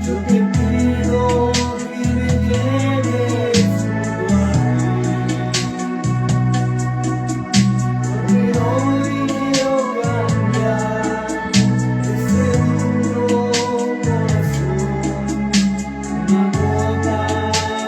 Yo te pido que me lleves junto a ti, porque hoy quiero cambiar este duro corazón. Una gota de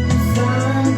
tu sangre.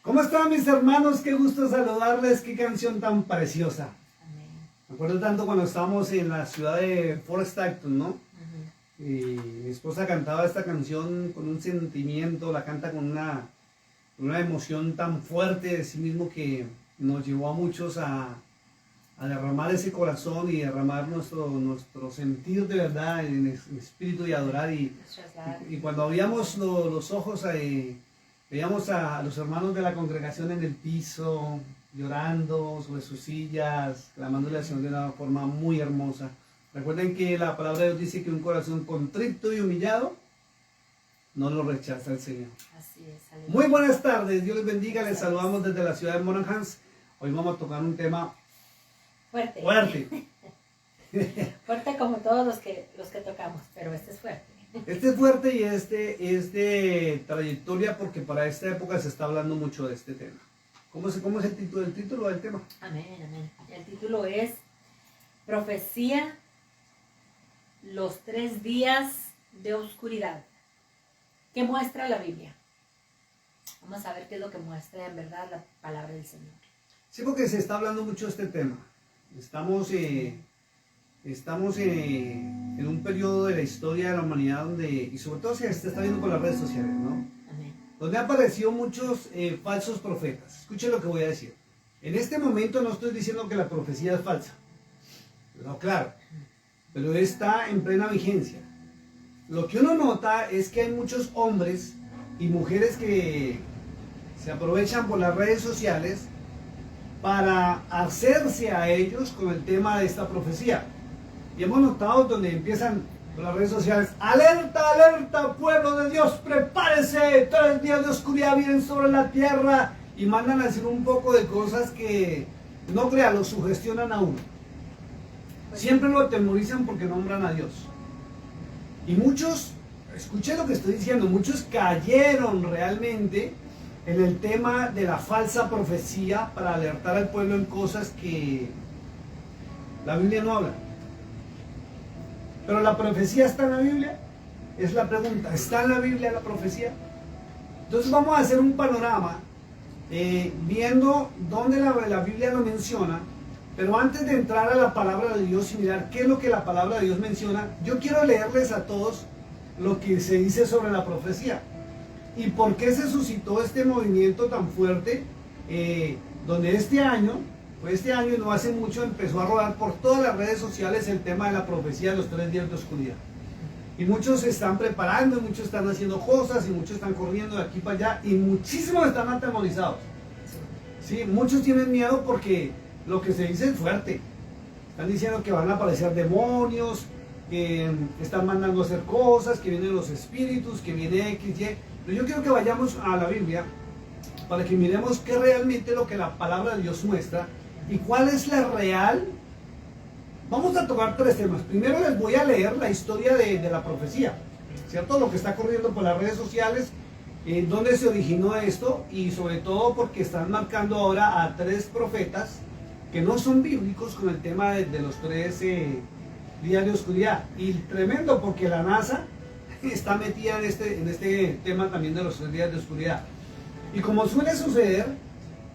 ¿Cómo están mis hermanos? Qué gusto saludarles, qué canción tan preciosa. Me acuerdo tanto cuando estábamos en la ciudad de Forest Acton, ¿no? Y mi esposa cantaba esta canción con un sentimiento, la canta con una emoción tan fuerte de sí mismo que nos llevó a muchos a derramar ese corazón y derramar nuestro sentir de verdad en el espíritu y adorar. Y cuando abríamos los ojos, veíamos a los hermanos de la congregación en el piso, llorando sobre sus sillas, clamándole al Señor de una forma muy hermosa. Recuerden que la palabra de Dios dice que un corazón contrito y humillado no lo rechaza el Señor. Así es. Muy buenas tardes, Dios les bendiga, les saludamos desde la ciudad de Monahans. Hoy vamos a tocar un tema fuerte. Fuerte como todos los que tocamos, pero este es fuerte. Este es fuerte y este es de trayectoria, porque para esta época se está hablando mucho de este tema. ¿Cómo es el título del tema? Amén, amén. El título es Profecía, los 3 días de oscuridad. ¿Qué muestra la Biblia? Vamos a ver qué es lo que muestra en verdad la palabra del Señor. Sí, porque se está hablando mucho de este tema. Estamos en un periodo de la historia de la humanidad donde, y sobre todo se está viendo por las redes sociales, ¿no? Amén. Donde han aparecido muchos falsos profetas. Escuchen lo que voy a decir. En este momento no estoy diciendo que la profecía es falsa. No, claro. Pero está en plena vigencia. Lo que uno nota es que hay muchos hombres y mujeres que se aprovechan por las redes sociales para hacerse a ellos con el tema de esta profecía. Y hemos notado donde empiezan, por las redes sociales: alerta, alerta, pueblo de Dios, prepárese, 3 días de oscuridad vienen sobre la tierra, y mandan a decir un poco de cosas que, no crea, lo sugestionan a uno. Siempre lo atemorizan porque nombran a Dios. Y muchos, escuchen lo que estoy diciendo, muchos cayeron realmente en el tema de la falsa profecía para alertar al pueblo en cosas que la Biblia no habla. Pero la profecía está en la Biblia, es la pregunta. ¿Está en la Biblia la profecía? Entonces vamos a hacer un panorama viendo dónde la Biblia lo menciona. Pero antes de entrar a la palabra de Dios y mirar qué es lo que la palabra de Dios menciona, yo quiero leerles a todos lo que se dice sobre la profecía y por qué se suscitó este movimiento tan fuerte, donde este año y no hace mucho, empezó a rodar por todas las redes sociales el tema de la profecía de los 3 días de oscuridad. Y muchos se están preparando, y muchos están haciendo cosas, y muchos están corriendo de aquí para allá, y muchísimos están atemorizados. ¿Sí? Muchos tienen miedo porque lo que se dice es fuerte. Están diciendo que van a aparecer demonios, que están mandando a hacer cosas, que vienen los espíritus, que viene X, Y. Pero yo quiero que vayamos a la Biblia para que miremos qué realmente es lo que la palabra de Dios muestra y cuál es la real. Vamos a tocar 3 temas. Primero les voy a leer la historia de la profecía, ¿cierto? Lo que está corriendo por las redes sociales, dónde se originó esto, y sobre todo porque están marcando ahora a 3 profetas que no son bíblicos con el tema de los 3 días de oscuridad. Y tremendo porque la NASA está metida en este tema también de los 3 días de oscuridad. Y como suele suceder,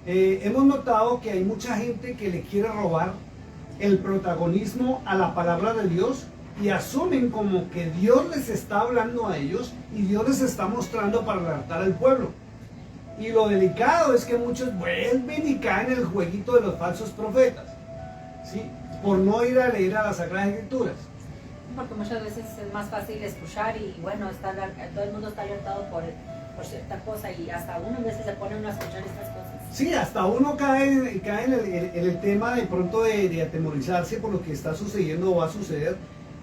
hemos notado que hay mucha gente que le quiere robar el protagonismo a la palabra de Dios y asumen como que Dios les está hablando a ellos y Dios les está mostrando para alertar al pueblo. Y lo delicado es que muchos vuelven y caen en el jueguito de los falsos profetas, ¿sí? Por no ir a leer a las Sagradas Escrituras. Porque muchas veces es más fácil escuchar y bueno, todo el mundo está alertado por cierta cosa y hasta uno a veces se pone uno a escuchar estas cosas. Sí, hasta uno cae en el tema de pronto de atemorizarse por lo que está sucediendo o va a suceder,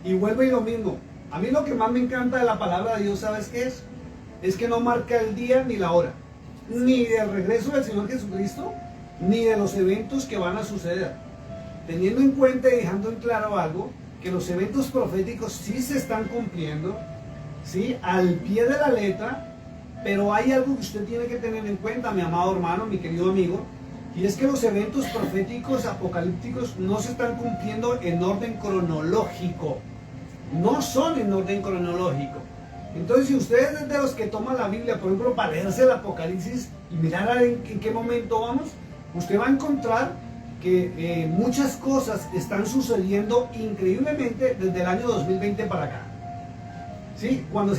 y vuelve y lo mismo. A mí lo que más me encanta de la palabra de Dios, ¿sabes qué es? Es que no marca el día ni la hora, ni del regreso del Señor Jesucristo, ni de los eventos que van a suceder. Teniendo en cuenta y dejando en claro algo, que los eventos proféticos sí se están cumpliendo, ¿sí? Al pie de la letra. Pero hay algo que usted tiene que tener en cuenta, mi amado hermano, mi querido amigo, y es que los eventos proféticos apocalípticos no se están cumpliendo en orden cronológico. No son en orden cronológico. Entonces, si usted es de los que toman la Biblia, por ejemplo, para leerse el Apocalipsis y mirar en qué momento vamos, usted va a encontrar que muchas cosas están sucediendo increíblemente desde el año 2020 para acá. ¿Sí? Cuando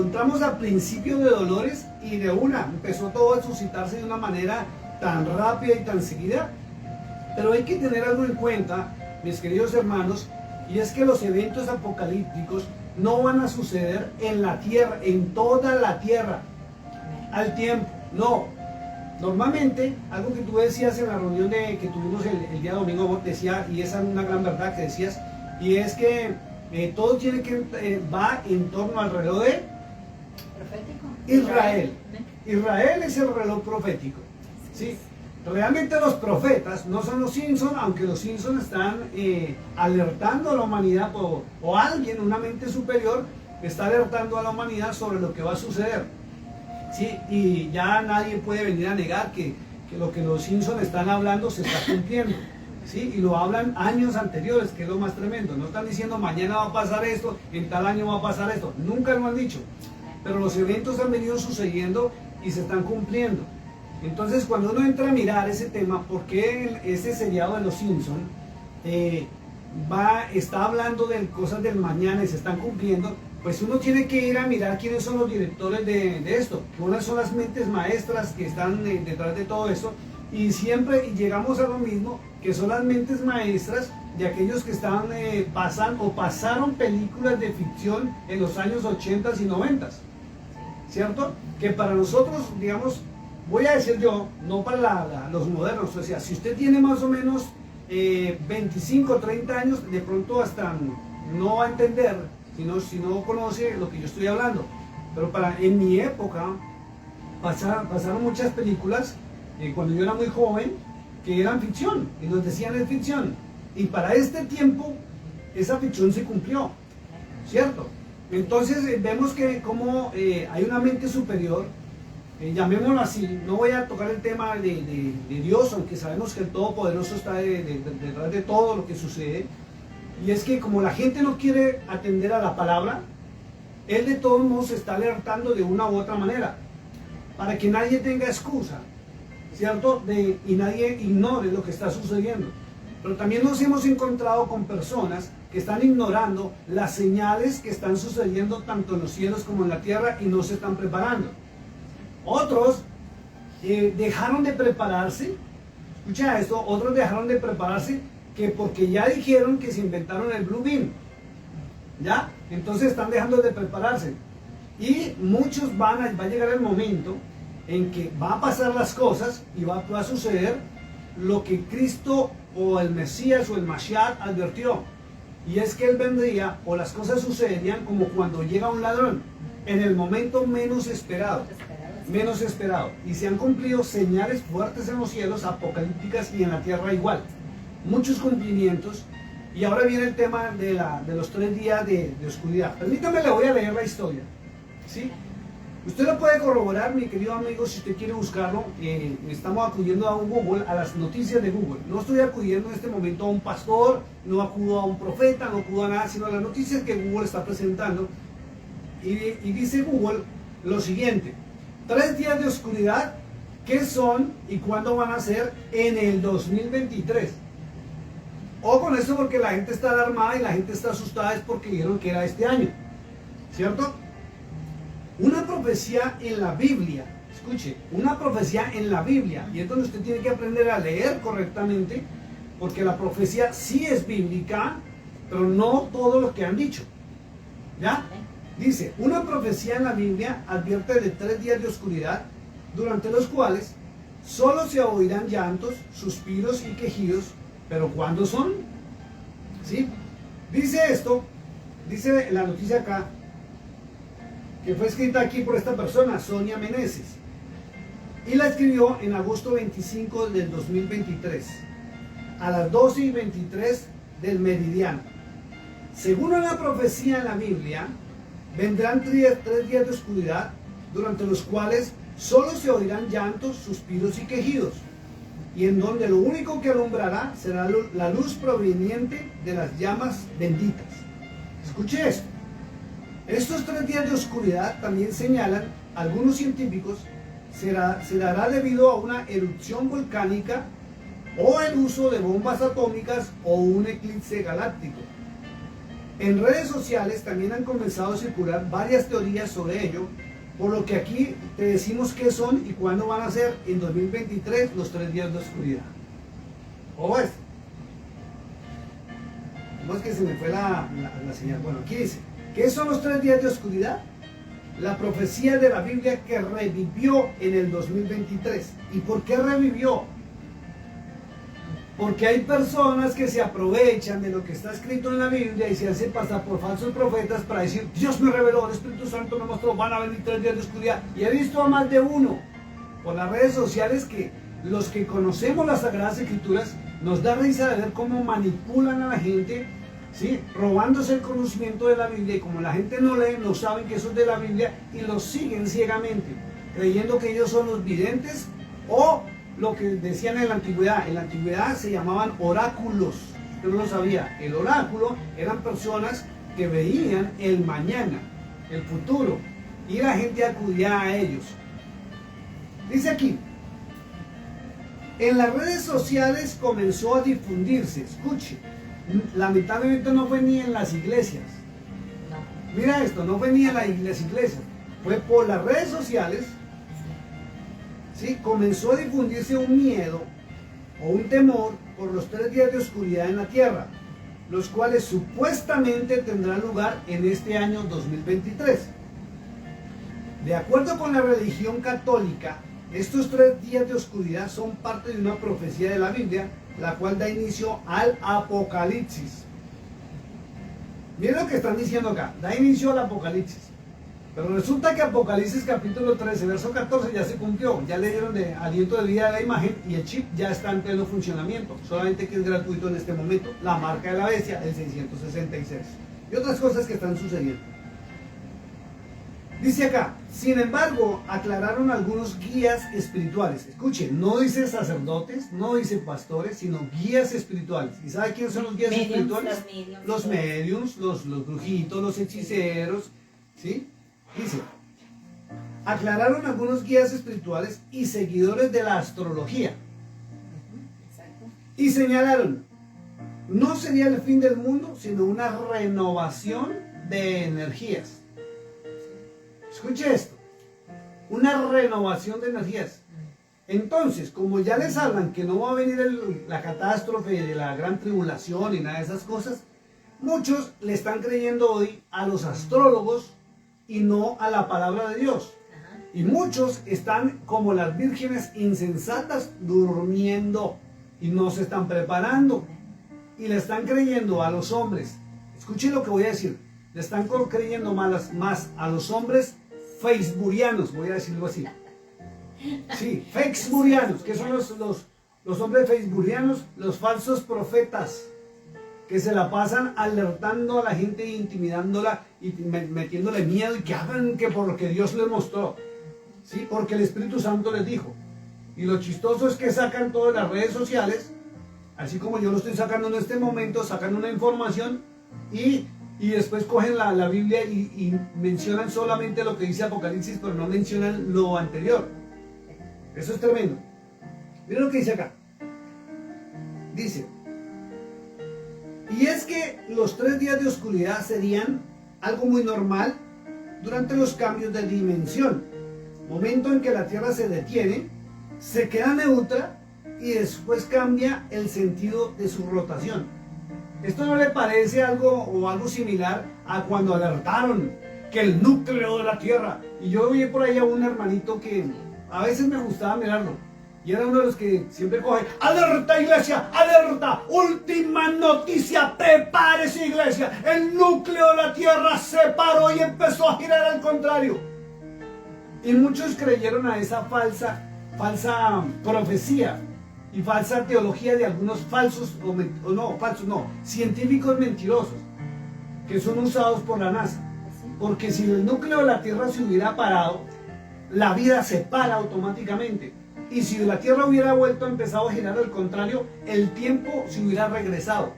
entramos a principio de dolores y de una empezó todo a suscitarse de una manera tan rápida y tan seguida. Pero hay que tener algo en cuenta, mis queridos hermanos, y es que los eventos apocalípticos no van a suceder en la tierra, en toda la tierra, al tiempo. No. Normalmente, algo que tú decías en la reunión que tuvimos el día domingo, decía, y esa es una gran verdad que decías, y es que todo va en torno al reloj de Israel. Israel es el reloj profético, ¿sí? Realmente los profetas no son los Simpsons, aunque los Simpsons están alertando a la humanidad, o alguien, una mente superior, está alertando a la humanidad sobre lo que va a suceder, ¿sí? Y ya nadie puede venir a negar que lo que los Simpsons están hablando se está cumpliendo. ¿Sí? Y lo hablan años anteriores, que es lo más tremendo. No están diciendo mañana va a pasar esto, en tal año va a pasar esto. Nunca lo han dicho. Pero los eventos han venido sucediendo y se están cumpliendo. Entonces, cuando uno entra a mirar ese tema, ¿por qué ese seriado de los Simpsons está hablando de cosas del mañana y se están cumpliendo? Pues uno tiene que ir a mirar quiénes son los directores de esto. ¿Cuáles son las mentes maestras que están detrás de todo esto? Y siempre llegamos a lo mismo, que son las mentes maestras de aquellos que pasaron películas de ficción en los años 80 y 90, ¿cierto? Que para nosotros, digamos, voy a decir yo, no para los modernos, o sea, si usted tiene más o menos 25, 30 años, de pronto hasta no va a entender si no conoce lo que yo estoy hablando. Pero en mi época pasaron muchas películas, cuando yo era muy joven, que eran ficción, y nos decían es ficción. Y para este tiempo, esa ficción se cumplió, ¿cierto? Entonces vemos que como hay una mente superior, llamémoslo así. No voy a tocar el tema de Dios, aunque sabemos que el Todopoderoso está detrás de todo lo que sucede. Y es que como la gente no quiere atender a la palabra, Él de todos modos se está alertando de una u otra manera, para que nadie tenga excusa, ¿cierto? Y nadie ignore lo que está sucediendo. Pero también nos hemos encontrado con personas que están ignorando las señales que están sucediendo tanto en los cielos como en la tierra y no se están preparando. Otros dejaron de prepararse, escucha esto, otros dejaron de prepararse que porque ya dijeron que se inventaron el Blue Beam, ¿ya? Entonces están dejando de prepararse. Y muchos va a llegar el momento en que va a pasar las cosas y va a suceder lo que Cristo o el Mesías o el Mashiach advirtió. Y es que Él vendría o las cosas sucederían como cuando llega un ladrón, en el momento menos esperado. Menos esperado. Y se han cumplido señales fuertes en los cielos, apocalípticas, y en la tierra igual. Muchos cumplimientos. Y ahora viene el tema de los 3 días de oscuridad. Permítame, le voy a leer la historia, ¿sí? Usted lo puede corroborar, mi querido amigo, si usted quiere buscarlo. Estamos acudiendo a un Google, a las noticias de Google. No estoy acudiendo en este momento a un pastor, no acudo a un profeta, no acudo a nada, sino a las noticias que Google está presentando. Y dice Google lo siguiente: 3 días de oscuridad, ¿qué son y cuándo van a ser en el 2023? Ojo con esto, porque la gente está alarmada y la gente está asustada, es porque dijeron que era este año, ¿cierto? Una profecía en la Biblia, escuche, una profecía en la Biblia, y es donde usted tiene que aprender a leer correctamente, porque la profecía sí es bíblica, pero no todo lo que han dicho, ¿ya? Dice, una profecía en la Biblia advierte de 3 días de oscuridad, durante los cuales solo se oirán llantos, suspiros y quejidos. ¿Pero cuándo son? ¿Sí? Dice esto, dice la noticia acá, que fue escrita aquí por esta persona, Sonia Meneses, y la escribió en agosto 25 del 2023, a las 12:23 del meridiano. Según la profecía en la Biblia, vendrán 3 días de oscuridad, durante los cuales solo se oirán llantos, suspiros y quejidos, y en donde lo único que alumbrará será la luz proveniente de las llamas benditas. Escuche esto. Estos 3 días de oscuridad, también señalan algunos científicos, se dará debido a una erupción volcánica, o el uso de bombas atómicas, o un eclipse galáctico. En redes sociales también han comenzado a circular varias teorías sobre ello, por lo que aquí te decimos qué son y cuándo van a ser en 2023 los 3 días de oscuridad. ¿Cómo es? ¿Cómo es que se me fue la señal? Bueno, aquí dice, ¿qué son los 3 días de oscuridad? La profecía de la Biblia que revivió en el 2023. ¿Y por qué revivió? Porque hay personas que se aprovechan de lo que está escrito en la Biblia y se hacen pasar por falsos profetas para decir, Dios me reveló, el Espíritu Santo me mostró, van a venir 3 días de oscuridad. Y he visto a más de uno por las redes sociales que los que conocemos las Sagradas Escrituras nos da risa de ver cómo manipulan a la gente, ¿sí? Robándose el conocimiento de la Biblia, y como la gente no lee, no saben que eso es de la Biblia y los siguen ciegamente, creyendo que ellos son los videntes o lo que decían en la antigüedad. En la antigüedad se llamaban oráculos. Usted no lo sabía. El oráculo eran personas que veían el mañana, el futuro, y la gente acudía a ellos. Dice aquí, en las redes sociales comenzó a difundirse, escuche, lamentablemente no fue ni en las iglesias. Mira esto, no fue ni en las iglesias, fue por las redes sociales. ¿Sí? Comenzó a difundirse un miedo o un temor por los 3 días de oscuridad en la tierra, los cuales supuestamente tendrán lugar en este año 2023. De acuerdo con la religión católica, estos 3 días de oscuridad son parte de una profecía de la Biblia, la cual da inicio al Apocalipsis. Miren lo que están diciendo acá. Da inicio al Apocalipsis. Pero resulta que Apocalipsis capítulo 13, verso 14 ya se cumplió. Ya le dieron de aliento de vida a la imagen y el chip ya está en pleno funcionamiento. Solamente que es gratuito en este momento. La marca de la bestia, el 666. Y otras cosas que están sucediendo. Dice acá, sin embargo, aclararon algunos guías espirituales. Escuchen, no dice sacerdotes, no dice pastores, sino guías espirituales. ¿Y sabe quiénes son los guías espirituales? Los mediums, los brujitos, los hechiceros, ¿sí? Dice, aclararon algunos guías espirituales y seguidores de la astrología. Y señalaron, no sería el fin del mundo, sino una renovación de energías. Escuche esto, una renovación de energías. Entonces, como ya les hablan que no va a venir la catástrofe de la gran tribulación y nada de esas cosas, muchos le están creyendo hoy a los astrólogos y no a la palabra de Dios. Y muchos están como las vírgenes insensatas durmiendo y no se están preparando. Y le están creyendo a los hombres. Escuchen lo que voy a decir. Le están creyendo más a los hombres facebookianos, voy a decirlo así. Sí, facebookianos, que son los hombres facebookianos, los falsos profetas, que se la pasan alertando a la gente, intimidándola y metiéndole miedo y que hagan que porque Dios les mostró, sí, porque el Espíritu Santo les dijo. Y lo chistoso es que sacan todas las redes sociales, así como yo lo estoy sacando en este momento, sacan una información y después cogen la Biblia y mencionan solamente lo que dice Apocalipsis, pero no mencionan lo anterior. Eso es tremendo. Miren lo que dice acá. Dice, y es que los 3 días de oscuridad serían algo muy normal durante los cambios de dimensión. Momento en que la Tierra se detiene, se queda neutra y después cambia el sentido de su rotación. ¿Esto no le parece algo similar a cuando alertaron que el núcleo de la Tierra? Y yo vi por ahí a un hermanito que a veces me gustaba mirarlo. Y era uno de los que siempre coge, ¡alerta iglesia! ¡Alerta! ¡Última noticia! ¡Prepárese iglesia! El núcleo de la Tierra se paró y empezó a girar al contrario. Y muchos creyeron a esa falsa profecía y falsa teología de algunos científicos mentirosos que son usados por la NASA. Porque si el núcleo de la Tierra se hubiera parado, la vida se para automáticamente. Y si la Tierra hubiera vuelto a empezar a girar al contrario, el tiempo se hubiera regresado.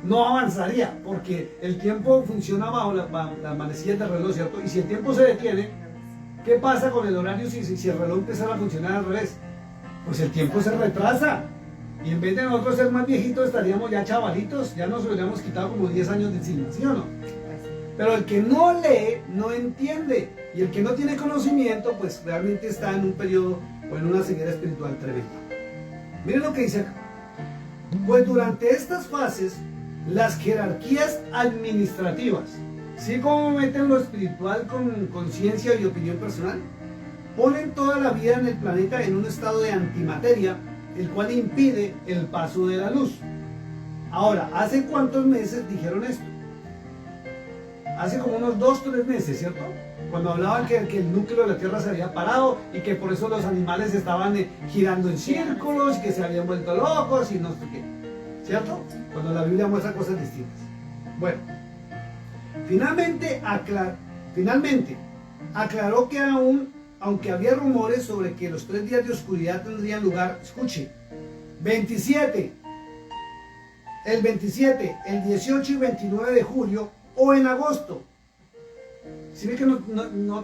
No avanzaría, porque el tiempo funciona bajo las manecillas del reloj, ¿cierto? Y si el tiempo se detiene, ¿qué pasa con el horario si el reloj empezara a funcionar al revés? Pues el tiempo se retrasa. Y en vez de nosotros ser más viejitos, estaríamos ya chavalitos, ya nos hubiéramos quitado como 10 años de encima, ¿sí o no? Pero el que no lee, no entiende. Y el que no tiene conocimiento, pues realmente está en un periodo o en una ceguera espiritual tremenda. Miren lo que dice acá. Pues durante estas fases, las jerarquías administrativas, ¿sí como meten lo espiritual con conciencia y opinión personal? Ponen toda la vida en el planeta en un estado de antimateria, el cual impide el paso de la luz. Ahora, ¿hace cuántos meses dijeron esto? Hace como unos 2 o 3 meses, ¿cierto? Cuando hablaban que el núcleo de la Tierra se había parado y que por eso los animales estaban girando en círculos y que se habían vuelto locos y no sé qué, ¿cierto? Cuando la Biblia muestra cosas distintas. Bueno, finalmente aclaró que aunque había rumores sobre que los 3 días de oscuridad tendrían lugar, escuche, el 27, el 18 y 29 de julio o en agosto. Si ve que no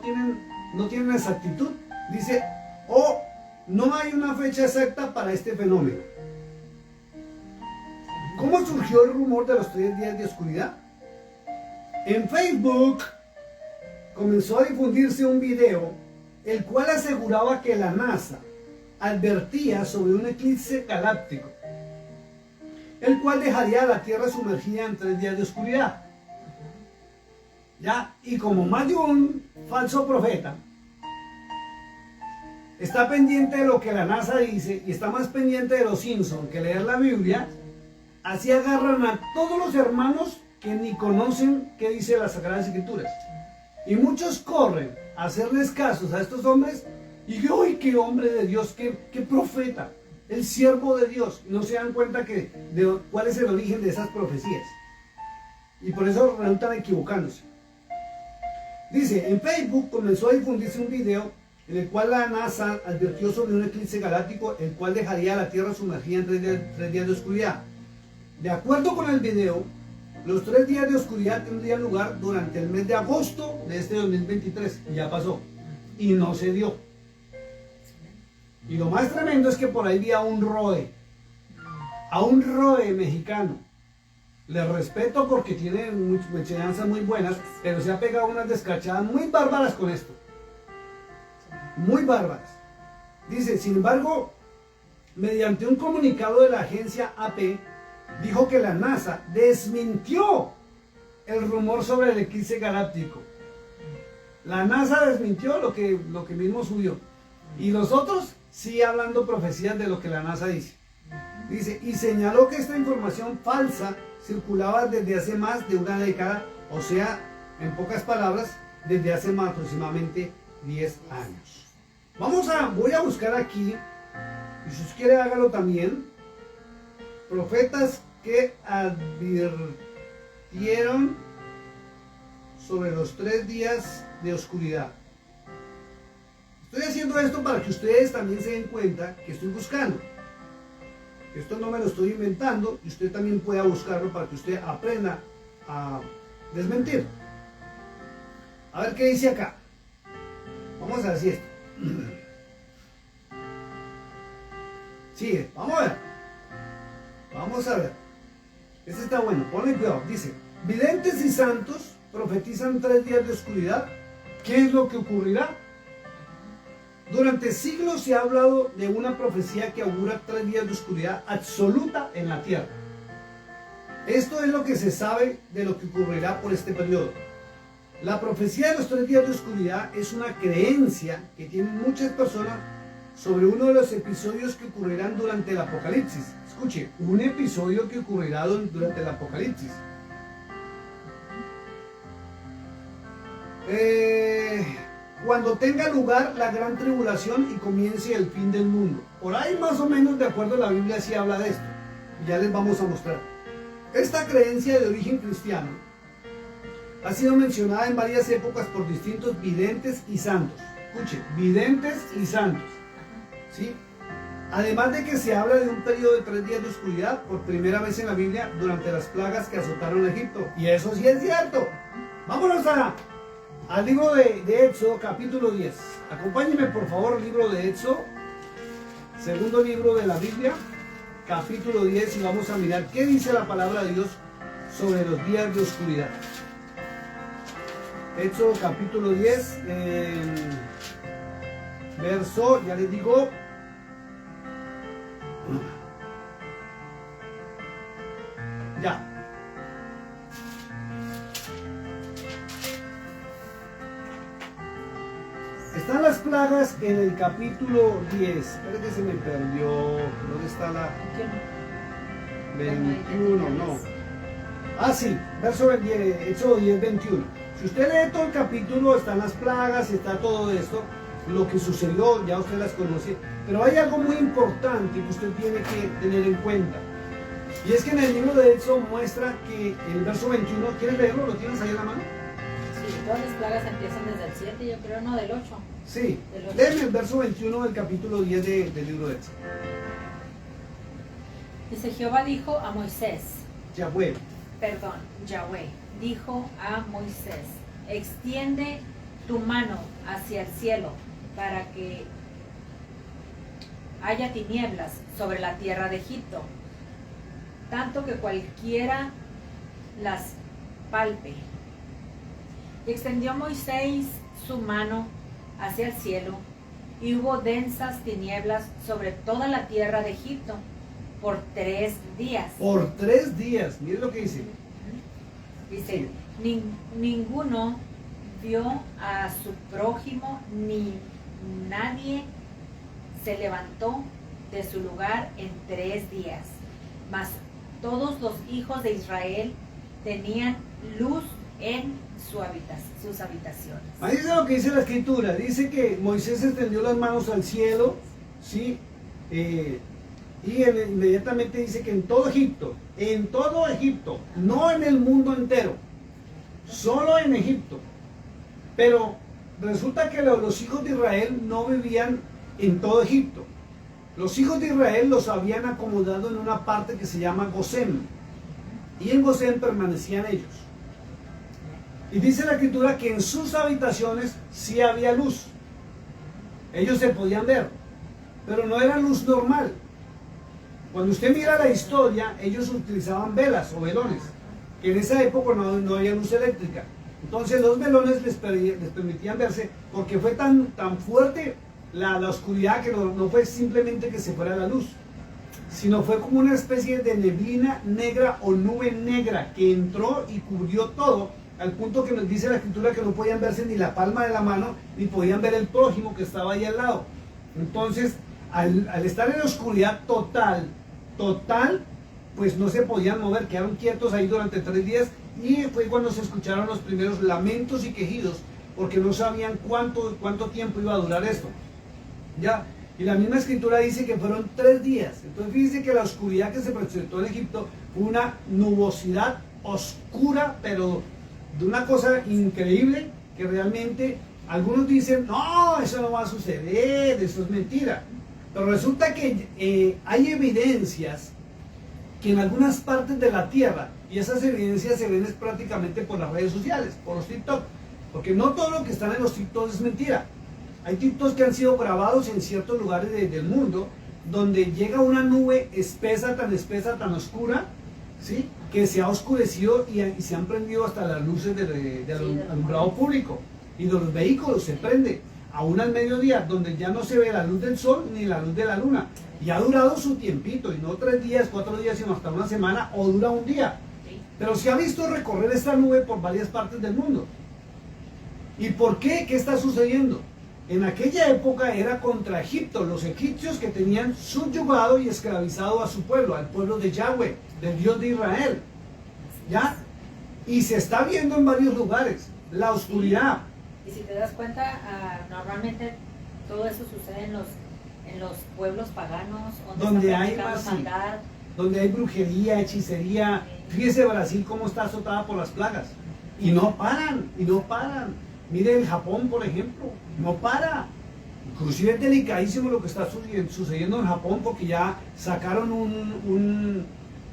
tienen exactitud, dice, no hay una fecha exacta para este fenómeno. ¿Cómo surgió el rumor de los 3 días de oscuridad? En Facebook comenzó a difundirse un video, el cual aseguraba que la NASA advertía sobre un eclipse galáctico, el cual dejaría a la Tierra sumergida en 3 días de oscuridad. ¿Ya? Y como más de un falso profeta está pendiente de lo que la NASA dice y está más pendiente de los Simpsons que leer la Biblia, así agarran a todos los hermanos que ni conocen qué dice las Sagradas Escrituras. Y muchos corren a hacerles casos a estos hombres y digo, ¡ay, qué hombre de Dios, qué profeta! El siervo de Dios. No se dan cuenta de cuál es el origen de esas profecías. Y por eso resultan equivocándose. Dice, en Facebook comenzó a difundirse un video en el cual la NASA advirtió sobre un eclipse galáctico, el cual dejaría a la Tierra sumergida en 3 días de oscuridad. De acuerdo con el video, los 3 días de oscuridad tendrían lugar durante el mes de agosto de este 2023. Y ya pasó. Y no se dio. Y lo más tremendo es que por ahí vi a un ROE mexicano. Le respeto porque tiene enseñanzas muy buenas, pero se ha pegado unas descachadas muy bárbaras con esto. Muy bárbaras. Dice, sin embargo, mediante un comunicado de la agencia AP, dijo que la NASA desmintió el rumor sobre el eclipse galáctico. La NASA desmintió lo que mismo subió. Y los otros sí hablando profecías de lo que la NASA dice. Dice, y señaló que esta información falsa circulaba desde hace más de una década, o sea, en pocas palabras, desde hace más aproximadamente 10 años. Voy a buscar aquí, y si usted quiere hágalo también, profetas que advirtieron sobre los 3 días de oscuridad. Estoy haciendo esto para que ustedes también se den cuenta que estoy buscando. Esto no me lo estoy inventando y usted también pueda buscarlo para que usted aprenda a desmentir. A ver qué dice acá. Vamos a decir esto. Sigue, vamos a ver. Vamos a ver. Este está bueno, ponle cuidado. Dice, videntes y santos profetizan 3 días de oscuridad. ¿Qué es lo que ocurrirá? Durante siglos se ha hablado de una profecía que augura 3 días de oscuridad absoluta en la tierra. Esto es lo que se sabe de lo que ocurrirá por este periodo. La profecía de los 3 días de oscuridad es una creencia que tienen muchas personas sobre uno de los episodios que ocurrirán durante el Apocalipsis. Escuche, un episodio que ocurrirá durante el Apocalipsis. Cuando tenga lugar la gran tribulación y comience el fin del mundo. Por ahí más o menos, de acuerdo a la Biblia, sí habla de esto. Y ya les vamos a mostrar. Esta creencia de origen cristiano ha sido mencionada en varias épocas por distintos videntes y santos. Escuche, videntes y santos. ¿Sí? Además de que se habla de un periodo de 3 días de oscuridad por primera vez en la Biblia durante las plagas que azotaron a Egipto. Y eso sí es cierto. Vámonos al libro de Éxodo, capítulo 10. Acompáñenme por favor al libro de Éxodo, segundo libro de la Biblia, capítulo 10, y vamos a mirar qué dice la palabra de Dios sobre los días de oscuridad. Éxodo capítulo 10, verso, ya les digo, ya. Están las plagas en el capítulo 10. Espera que se me perdió. ¿Dónde está la 21? No. Ah, sí, verso 10, Éxodo 10, 21. Si usted lee todo el capítulo, están las plagas, está todo esto, lo que sucedió, ya usted las conoce. Pero hay algo muy importante que usted tiene que tener en cuenta. Y es que en el libro de Éxodo muestra que el verso 21, ¿quieres leerlo? ¿Lo tienes ahí en la mano? Sí, todas las plagas empiezan desde el 7, yo creo, no, del 8. Sí, léeme el verso 21 del capítulo 10 del libro de Éxodo. Dice, Jehová dijo a Moisés, Yahweh dijo a Moisés, extiende tu mano hacia el cielo para que haya tinieblas sobre la tierra de Egipto, tanto que cualquiera las palpe. Y extendió Moisés su mano hacia el cielo, y hubo densas tinieblas sobre toda la tierra de Egipto por 3 días. Por 3 días, miren lo que dice. Dice, ninguno vio a su prójimo, ni nadie se levantó de su lugar en 3 días. Mas todos los hijos de Israel tenían luz en sus habitaciones. Ahí es lo que dice la escritura. Dice que Moisés extendió las manos al cielo, ¿sí? Inmediatamente dice que en todo Egipto, no en el mundo entero, solo en Egipto. Pero resulta que los hijos de Israel no vivían en todo Egipto. Los hijos de Israel los habían acomodado en una parte que se llama Gosén, y en Gosén permanecían ellos. Y dice la escritura que en sus habitaciones sí había luz. Ellos se podían ver, pero no era luz normal. Cuando usted mira la historia, ellos utilizaban velas o velones, que en esa época no había luz eléctrica. Entonces los velones les permitían verse, porque fue tan fuerte la oscuridad que no fue simplemente que se fuera la luz, sino fue como una especie de neblina negra o nube negra que entró y cubrió todo, al punto que nos dice la escritura que no podían verse ni la palma de la mano, ni podían ver el prójimo que estaba ahí al lado. Entonces, al estar en la oscuridad total, pues no se podían mover, quedaron quietos ahí durante 3 días, y fue cuando se escucharon los primeros lamentos y quejidos, porque no sabían cuánto tiempo iba a durar esto. ¿Ya? Y la misma escritura dice que fueron 3 días. Entonces dice que la oscuridad que se presentó en Egipto fue una nubosidad oscura, pero de una cosa increíble, que realmente algunos dicen, no, eso no va a suceder, eso es mentira. Pero resulta que hay evidencias que en algunas partes de la tierra, y esas evidencias se ven prácticamente por las redes sociales, por los TikTok, porque no todo lo que está en los TikTok es mentira. Hay TikToks que han sido grabados en ciertos lugares del mundo, donde llega una nube espesa, tan oscura, ¿sí? Que se ha oscurecido y se han prendido hasta las luces del alumbrado público, y de los vehículos se prende, aún al mediodía, donde ya no se ve la luz del sol ni la luz de la luna, y ha durado su tiempito, y no 3 días, 4 días, sino hasta una semana, o dura un día. Pero se ha visto recorrer esta nube por varias partes del mundo. ¿Y por qué? ¿Qué está sucediendo? En aquella época era contra Egipto, los egipcios que tenían subyugado y esclavizado a su pueblo, al pueblo de Yahweh, del Dios de Israel. ¿Ya? Y se está viendo en varios lugares la oscuridad. Y si te das cuenta, normalmente todo eso sucede en los pueblos paganos, donde hay maldad, donde hay brujería, hechicería. Fíjese Brasil cómo está azotada por las plagas. Y no paran. Mire el Japón, por ejemplo, no para. Inclusive es delicadísimo lo que está sucediendo en Japón, porque ya sacaron un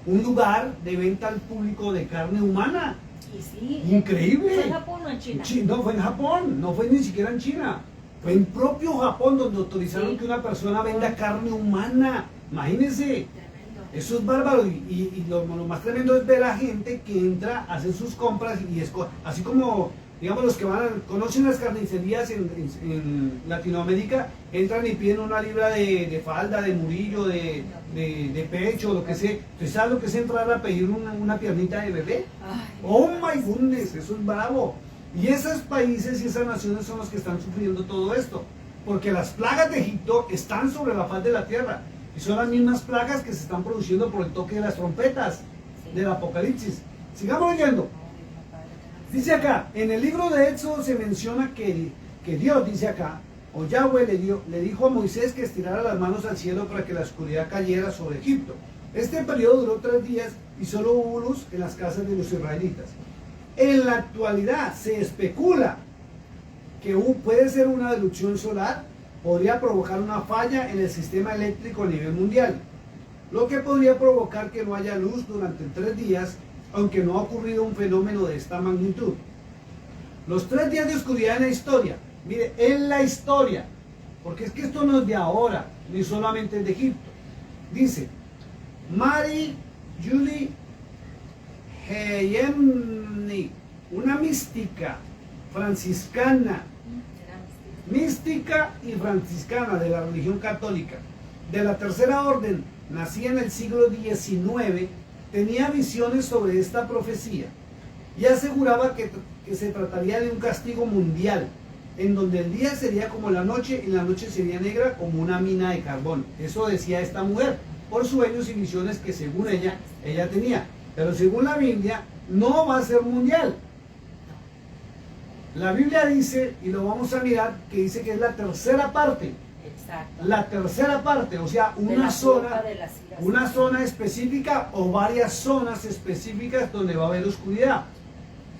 lugar de venta al público de carne humana. Y sí, increíble. ¿Fue en Japón o en China? No, fue en Japón, no fue ni siquiera en China. Fue en propio Japón donde autorizaron que una persona venda carne humana. Imagínense. Tremendo. Eso es bárbaro. Y lo más tremendo es ver a la gente que entra a hacer sus compras y así como, digamos, los que conocen las carnicerías en Latinoamérica, entran y piden una libra de falda, de murillo, de pecho, lo que sea. ¿Usted sabe lo que es entrar a pedir una piernita de bebé? Ay, Oh my goodness, eso es bravo. Y esos países y esas naciones son los que están sufriendo todo esto, porque las plagas de Egipto están sobre la faz de la tierra, y son las mismas plagas que se están produciendo por el toque de las trompetas del Apocalipsis. Sigamos leyendo. Dice acá, en el libro de Éxodo se menciona que Dios, dice acá, o Yahweh le dijo a Moisés que estirara las manos al cielo para que la oscuridad cayera sobre Egipto. Este periodo duró 3 días y solo hubo luz en las casas de los israelitas. En la actualidad se especula que puede ser una erupción solar, podría provocar una falla en el sistema eléctrico a nivel mundial, lo que podría provocar que no haya luz durante 3 días, aunque no ha ocurrido un fenómeno de esta magnitud. Los 3 días de oscuridad en la historia, mire, en la historia, porque es que esto no es de ahora, ni solamente es de Egipto. Dice, Mary Julie Heyemni, una mística franciscana, mística y franciscana de la religión católica, de la tercera orden, nacida en el siglo XIX, tenía visiones sobre esta profecía y aseguraba que se trataría de un castigo mundial, en donde el día sería como la noche y la noche sería negra como una mina de carbón. Eso decía esta mujer, por sueños y visiones que según ella tenía. Pero según la Biblia, no va a ser mundial. La Biblia dice, y lo vamos a mirar, que dice que es la tercera parte. Exacto. La tercera parte, o sea, una zona específica o varias zonas específicas donde va a haber oscuridad.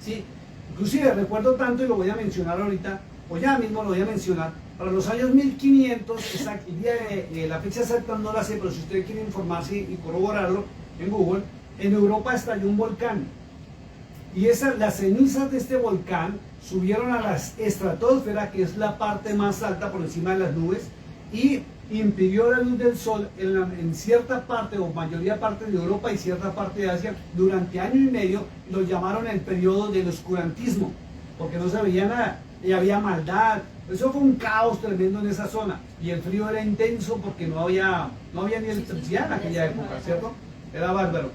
¿Sí? Inclusive recuerdo tanto, y lo voy a mencionar ahorita, o ya mismo lo voy a mencionar, para los años 1500, la fecha exacta no la sé, pero si usted quiere informarse y corroborarlo en Google, en Europa estalló un volcán. Y las cenizas de este volcán subieron a la estratosfera, que es la parte más alta por encima de las nubes, y impidió la luz del sol en cierta parte o mayoría parte de Europa y cierta parte de Asia durante año y medio. Lo llamaron el periodo del oscurantismo, porque no se veía nada y había maldad. Eso fue un caos tremendo en esa zona, y el frío era intenso porque no había ni electricidad en aquella época, ¿cierto? Era bárbaro.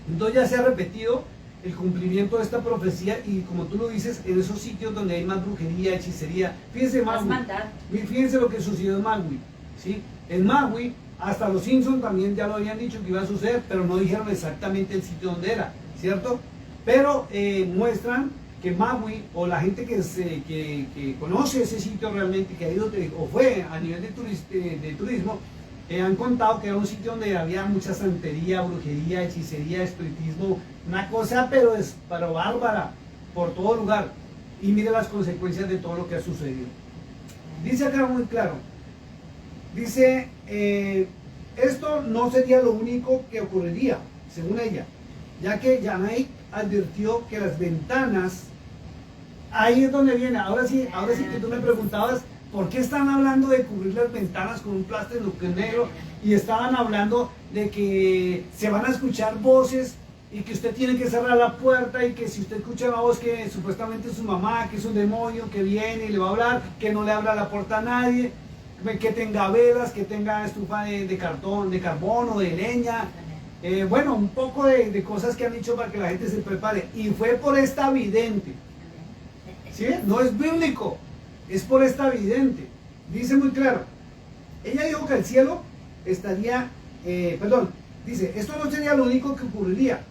Entonces ya se ha repetido el cumplimiento de esta profecía, y como tú lo dices, en esos sitios donde hay más brujería, hechicería. Fíjense fíjense lo que sucedió en Maui, ¿sí? En Maui, hasta los Simpsons también ya lo habían dicho que iba a suceder, pero no dijeron exactamente el sitio donde era, ¿cierto? Pero muestran que Maui, o la gente que conoce ese sitio realmente, que ha ido o fue a nivel de turismo, han contado que era un sitio donde había mucha santería, brujería, hechicería, espiritismo, una cosa pero bárbara por todo lugar. Y mire las consecuencias de todo lo que ha sucedido. Dice acá muy claro, dice, esto no sería lo único que ocurriría, según ella, ya que Yanai advirtió que las ventanas, ahí es donde viene, ahora sí que tú me preguntabas, ¿por qué están hablando de cubrir las ventanas con un plástico negro? Y estaban hablando de que se van a escuchar voces y que usted tiene que cerrar la puerta, y que si usted escucha una voz que supuestamente es su mamá, que es un demonio que viene y le va a hablar, que no le abra la puerta a nadie, que tenga velas, que tenga estufa de cartón, de carbón o de leña. Bueno, un poco de cosas que han dicho para que la gente se prepare. Y fue por esta vidente. ¿Sí? No es bíblico. Es por esta vidente. Dice muy claro. Ella dijo que el cielo estaría, dice, esto no sería lo único que ocurriría,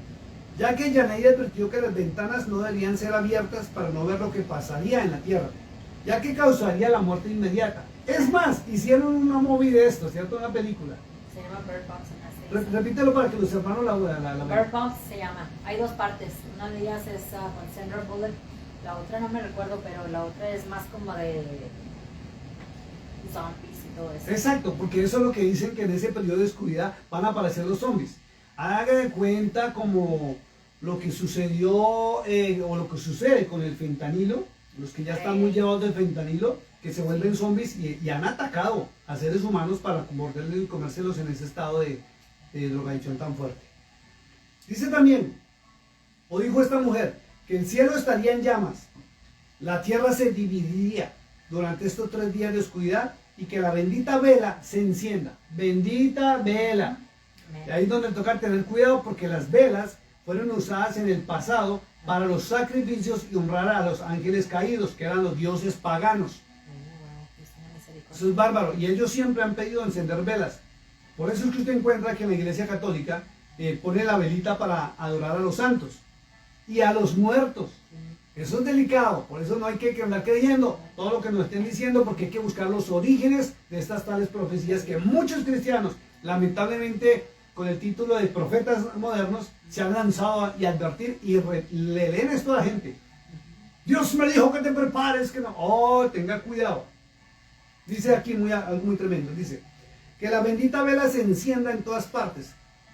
ya que Yanei advirtió que las ventanas no deberían ser abiertas para no ver lo que pasaría en la tierra, ya que causaría la muerte inmediata. Es más, hicieron una movie de esto, ¿cierto? Una película. Se llama Bird Box. Repítelo para que los hermanos la Bird Box se llama. Hay dos partes. Una de ellas es con Sandra Bullock. La otra no me recuerdo, pero la otra es más como de zombies y todo eso. Exacto, porque eso es lo que dicen, que en ese periodo de oscuridad van a aparecer los zombies. Haga de cuenta como lo que sucedió o lo que sucede con el fentanilo, los que ya están muy llevados del fentanilo, que se vuelven zombies y han atacado a seres humanos para morderlos y comérselos en ese estado de drogadicción tan fuerte. Dice también, o dijo esta mujer, que el cielo estaría en llamas, la tierra se dividiría durante estos 3 días de oscuridad, y que la bendita vela se encienda. Bendita vela. Y ahí es donde toca tener cuidado, porque las velas fueron usadas en el pasado para los sacrificios y honrar a los ángeles caídos, que eran los dioses paganos. Eso es bárbaro, y ellos siempre han pedido encender velas. Por eso es que usted encuentra que en la Iglesia Católica pone la velita para adorar a los santos y a los muertos. Eso es delicado, por eso no hay que andar creyendo todo lo que nos estén diciendo, porque hay que buscar los orígenes de estas tales profecías que muchos cristianos, lamentablemente, con el título de profetas modernos, se han lanzado y advertir, y le leen esto a la gente. Dios me dijo que te prepares, que no. Oh, tenga cuidado. Dice aquí algo muy tremendo, dice, que la bendita vela se encienda en todas partes,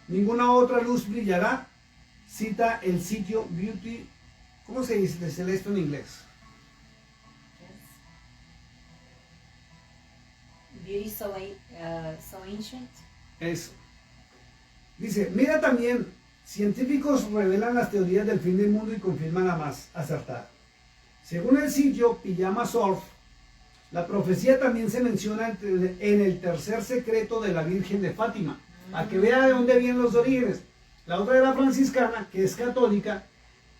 ninguna otra luz brillará. Cita el sitio Beauty, ¿cómo se dice esto en inglés? Beauty so ancient. Eso. Dice, mira también, científicos revelan las teorías del fin del mundo y confirman la más acertada. Según el sitio Pijama Surf, la profecía también se menciona en el tercer secreto de la Virgen de Fátima, para que vea de dónde vienen los orígenes. La otra era franciscana, que es católica,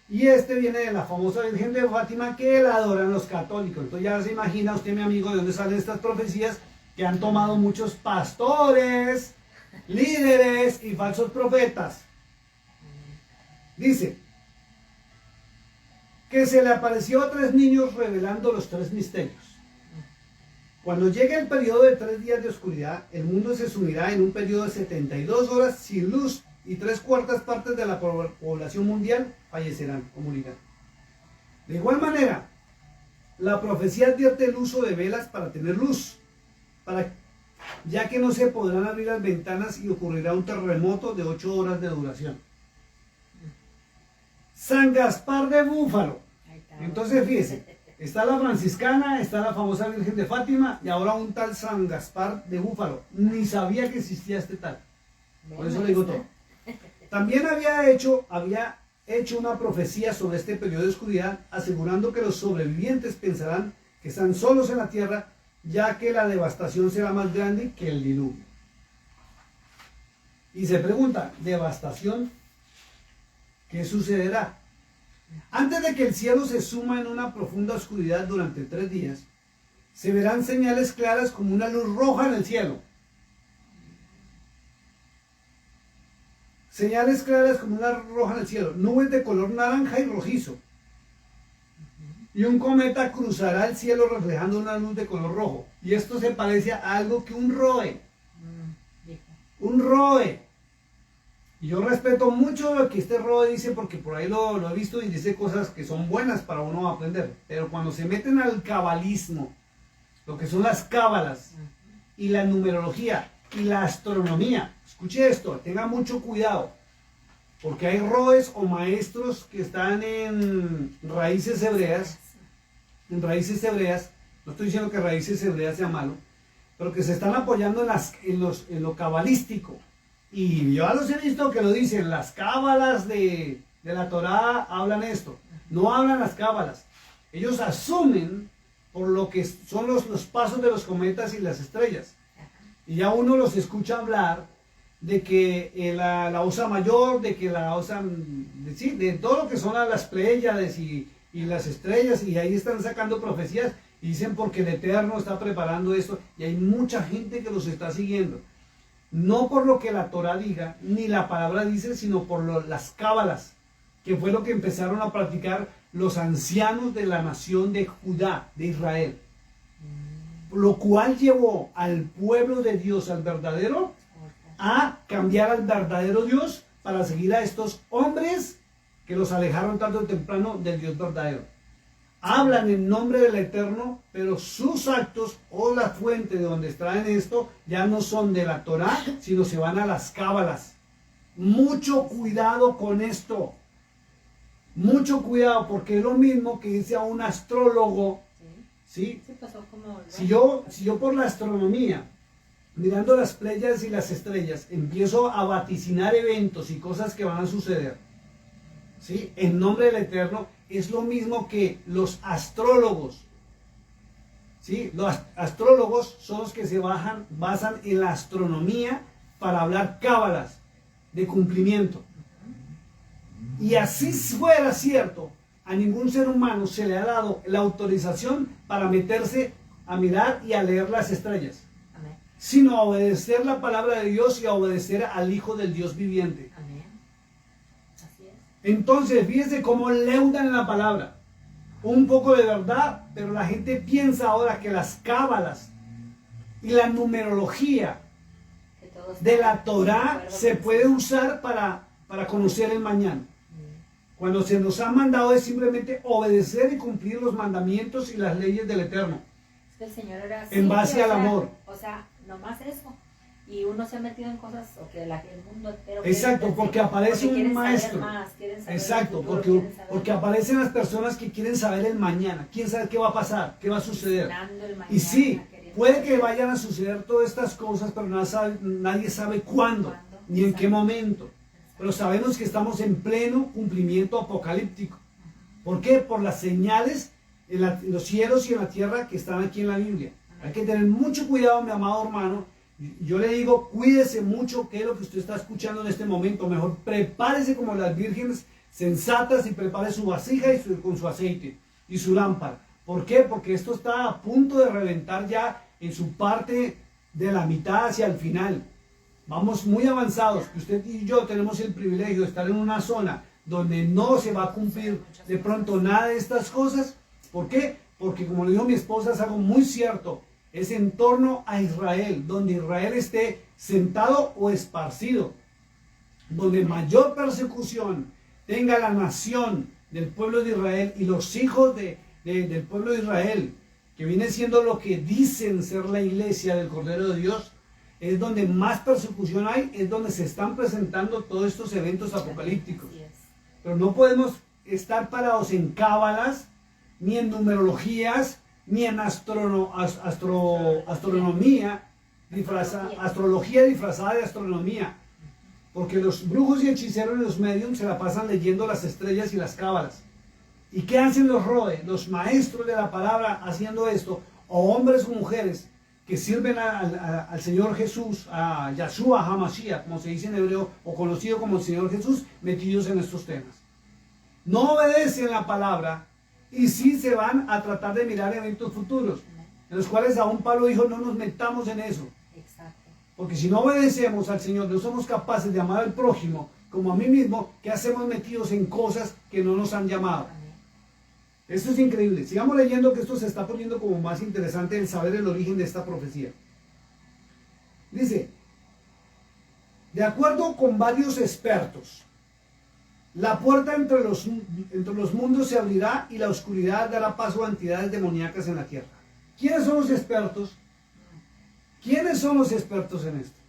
y este viene de la famosa Virgen de Fátima, que la adoran los católicos. Entonces ya se imagina usted, mi amigo, de dónde salen estas profecías que han tomado muchos pastores, líderes y falsos profetas. Dice, que se le apareció a 3 niños revelando los 3 misterios. Cuando llegue el periodo de 3 días de oscuridad, el mundo se sumirá en un periodo de 72 horas sin luz y 3/4 partes de la población mundial fallecerán o morirán. De igual manera, la profecía advierte el uso de velas para tener luz, ya que no se podrán abrir las ventanas y ocurrirá un terremoto de 8 horas de duración. San Gaspar de Búfalo. Entonces fíjese, está la franciscana, está la famosa Virgen de Fátima y ahora un tal San Gaspar de Búfalo. Ni sabía que existía este tal. Por eso le digo todo. También había hecho una profecía sobre este periodo de oscuridad, asegurando que los sobrevivientes pensarán que están solos en la tierra, ya que la devastación será más grande que el diluvio. Y se pregunta, ¿devastación? ¿Qué sucederá? Antes de que el cielo se suma en una profunda oscuridad durante 3 días, se verán señales claras como una luz roja en el cielo. Señales claras como una luz roja en el cielo, nubes de color naranja y rojizo. Y un cometa cruzará el cielo reflejando una luz de color rojo. Y esto se parece a algo que un roe. Un roe. Y yo respeto mucho lo que este roe dice porque por ahí lo he visto y dice cosas que son buenas para uno aprender. Pero cuando se meten al cabalismo, lo que son las cábalas y la numerología y la astronomía, escuche esto, tenga mucho cuidado. Porque hay roes o maestros que están en raíces hebreas, no estoy diciendo que raíces hebreas sea malo, pero que se están apoyando en lo cabalístico. Y yo ya los he visto que lo dicen, las cábalas de la Torá hablan esto, no hablan las cábalas. Ellos asumen por lo que son los pasos de los cometas y las estrellas. Y ya uno los escucha hablar de que la Osa Mayor, de que la Osa, de todo lo que son las Pléyades y las estrellas, y ahí están sacando profecías y dicen porque el Eterno está preparando esto, y hay mucha gente que los está siguiendo. No por lo que la Torah diga, ni la palabra dice, sino por las cábalas, que fue lo que empezaron a practicar los ancianos de la nación de Judá, de Israel. Lo cual llevó al pueblo de Dios, al verdadero, a cambiar al verdadero Dios para seguir a estos hombres que los alejaron tarde o temprano del Dios verdadero. Hablan en nombre del Eterno, pero sus actos o la fuente de donde extraen esto ya no son de la Torá, sino se van a las cábalas. Mucho cuidado con esto. Mucho cuidado, porque es lo mismo que dice a un astrólogo. ¿Sí? Si yo por la astronomía, mirando las Pléyades y las estrellas, empiezo a vaticinar eventos y cosas que van a suceder, ¿sí?, en nombre del Eterno, es lo mismo que los astrólogos. ¿Sí? Los astrólogos son los que se basan en la astronomía para hablar cábalas de cumplimiento. Y así fuera cierto, a ningún ser humano se le ha dado la autorización para meterse a mirar y a leer las estrellas, sino a obedecer la palabra de Dios y a obedecer al Hijo del Dios viviente. Entonces, fíjense cómo leudan en la palabra. Un poco de verdad, pero la gente piensa ahora que las cábalas y la numerología de la Torá se puede usar para conocer el mañana. Cuando se nos ha mandado es simplemente obedecer y cumplir los mandamientos y las leyes del Eterno. Es que el Señor era así, en base al amor. O sea, nomás eso. Y uno se ha metido en cosas, o que el mundo entero... Exacto, porque aparece un maestro. Más, exacto, futuro, porque aparecen las personas que quieren saber el mañana. Quieren saber qué va a pasar, qué va a suceder. Mañana, y sí, puede que vayan a suceder todas estas cosas, pero nadie sabe cuándo, ni en qué momento. Pero sabemos que estamos en pleno cumplimiento apocalíptico. ¿Por qué? Por las señales en los cielos y en la tierra que están aquí en la Biblia. Hay que tener mucho cuidado, mi amado hermano. Yo le digo, cuídese mucho qué es lo que usted está escuchando en este momento. Mejor prepárese como las vírgenes sensatas y prepare su vasija con su aceite y su lámpara. ¿Por qué? Porque esto está a punto de reventar ya en su parte de la mitad hacia el final. Vamos muy avanzados. Usted y yo tenemos el privilegio de estar en una zona donde no se va a cumplir de pronto nada de estas cosas. ¿Por qué? Porque como le dijo mi esposa, es algo muy cierto. Es en torno a Israel, donde Israel esté sentado o esparcido, donde mayor persecución tenga la nación del pueblo de Israel y los hijos del pueblo de Israel, que viene siendo lo que dicen ser la iglesia del Cordero de Dios, es donde más persecución hay, es donde se están presentando todos estos eventos apocalípticos. Pero no podemos estar parados en cábalas, ni en numerologías, ni en astronomía, astrología disfrazada de astronomía. Porque los brujos y hechiceros y los mediums se la pasan leyendo las estrellas y las cábalas. ¿Y qué hacen los roe, los maestros de la palabra haciendo esto? O hombres o mujeres que sirven al Señor Jesús, a Yahshua HaMashiach, como se dice en hebreo, o conocido como el Señor Jesús, metidos en estos temas. No obedecen la palabra y sí se van a tratar de mirar eventos futuros, en los cuales aún Pablo dijo, no nos metamos en eso. Porque si no obedecemos al Señor, no somos capaces de amar al prójimo como a mí mismo, ¿qué hacemos metidos en cosas que no nos han llamado? Esto es increíble. Sigamos leyendo, que esto se está poniendo como más interesante el saber el origen de esta profecía. Dice, de acuerdo con varios expertos, la puerta entre los mundos se abrirá y la oscuridad dará paso a entidades demoníacas en la tierra. ¿Quiénes son los expertos? ¿Quiénes son los expertos en esto?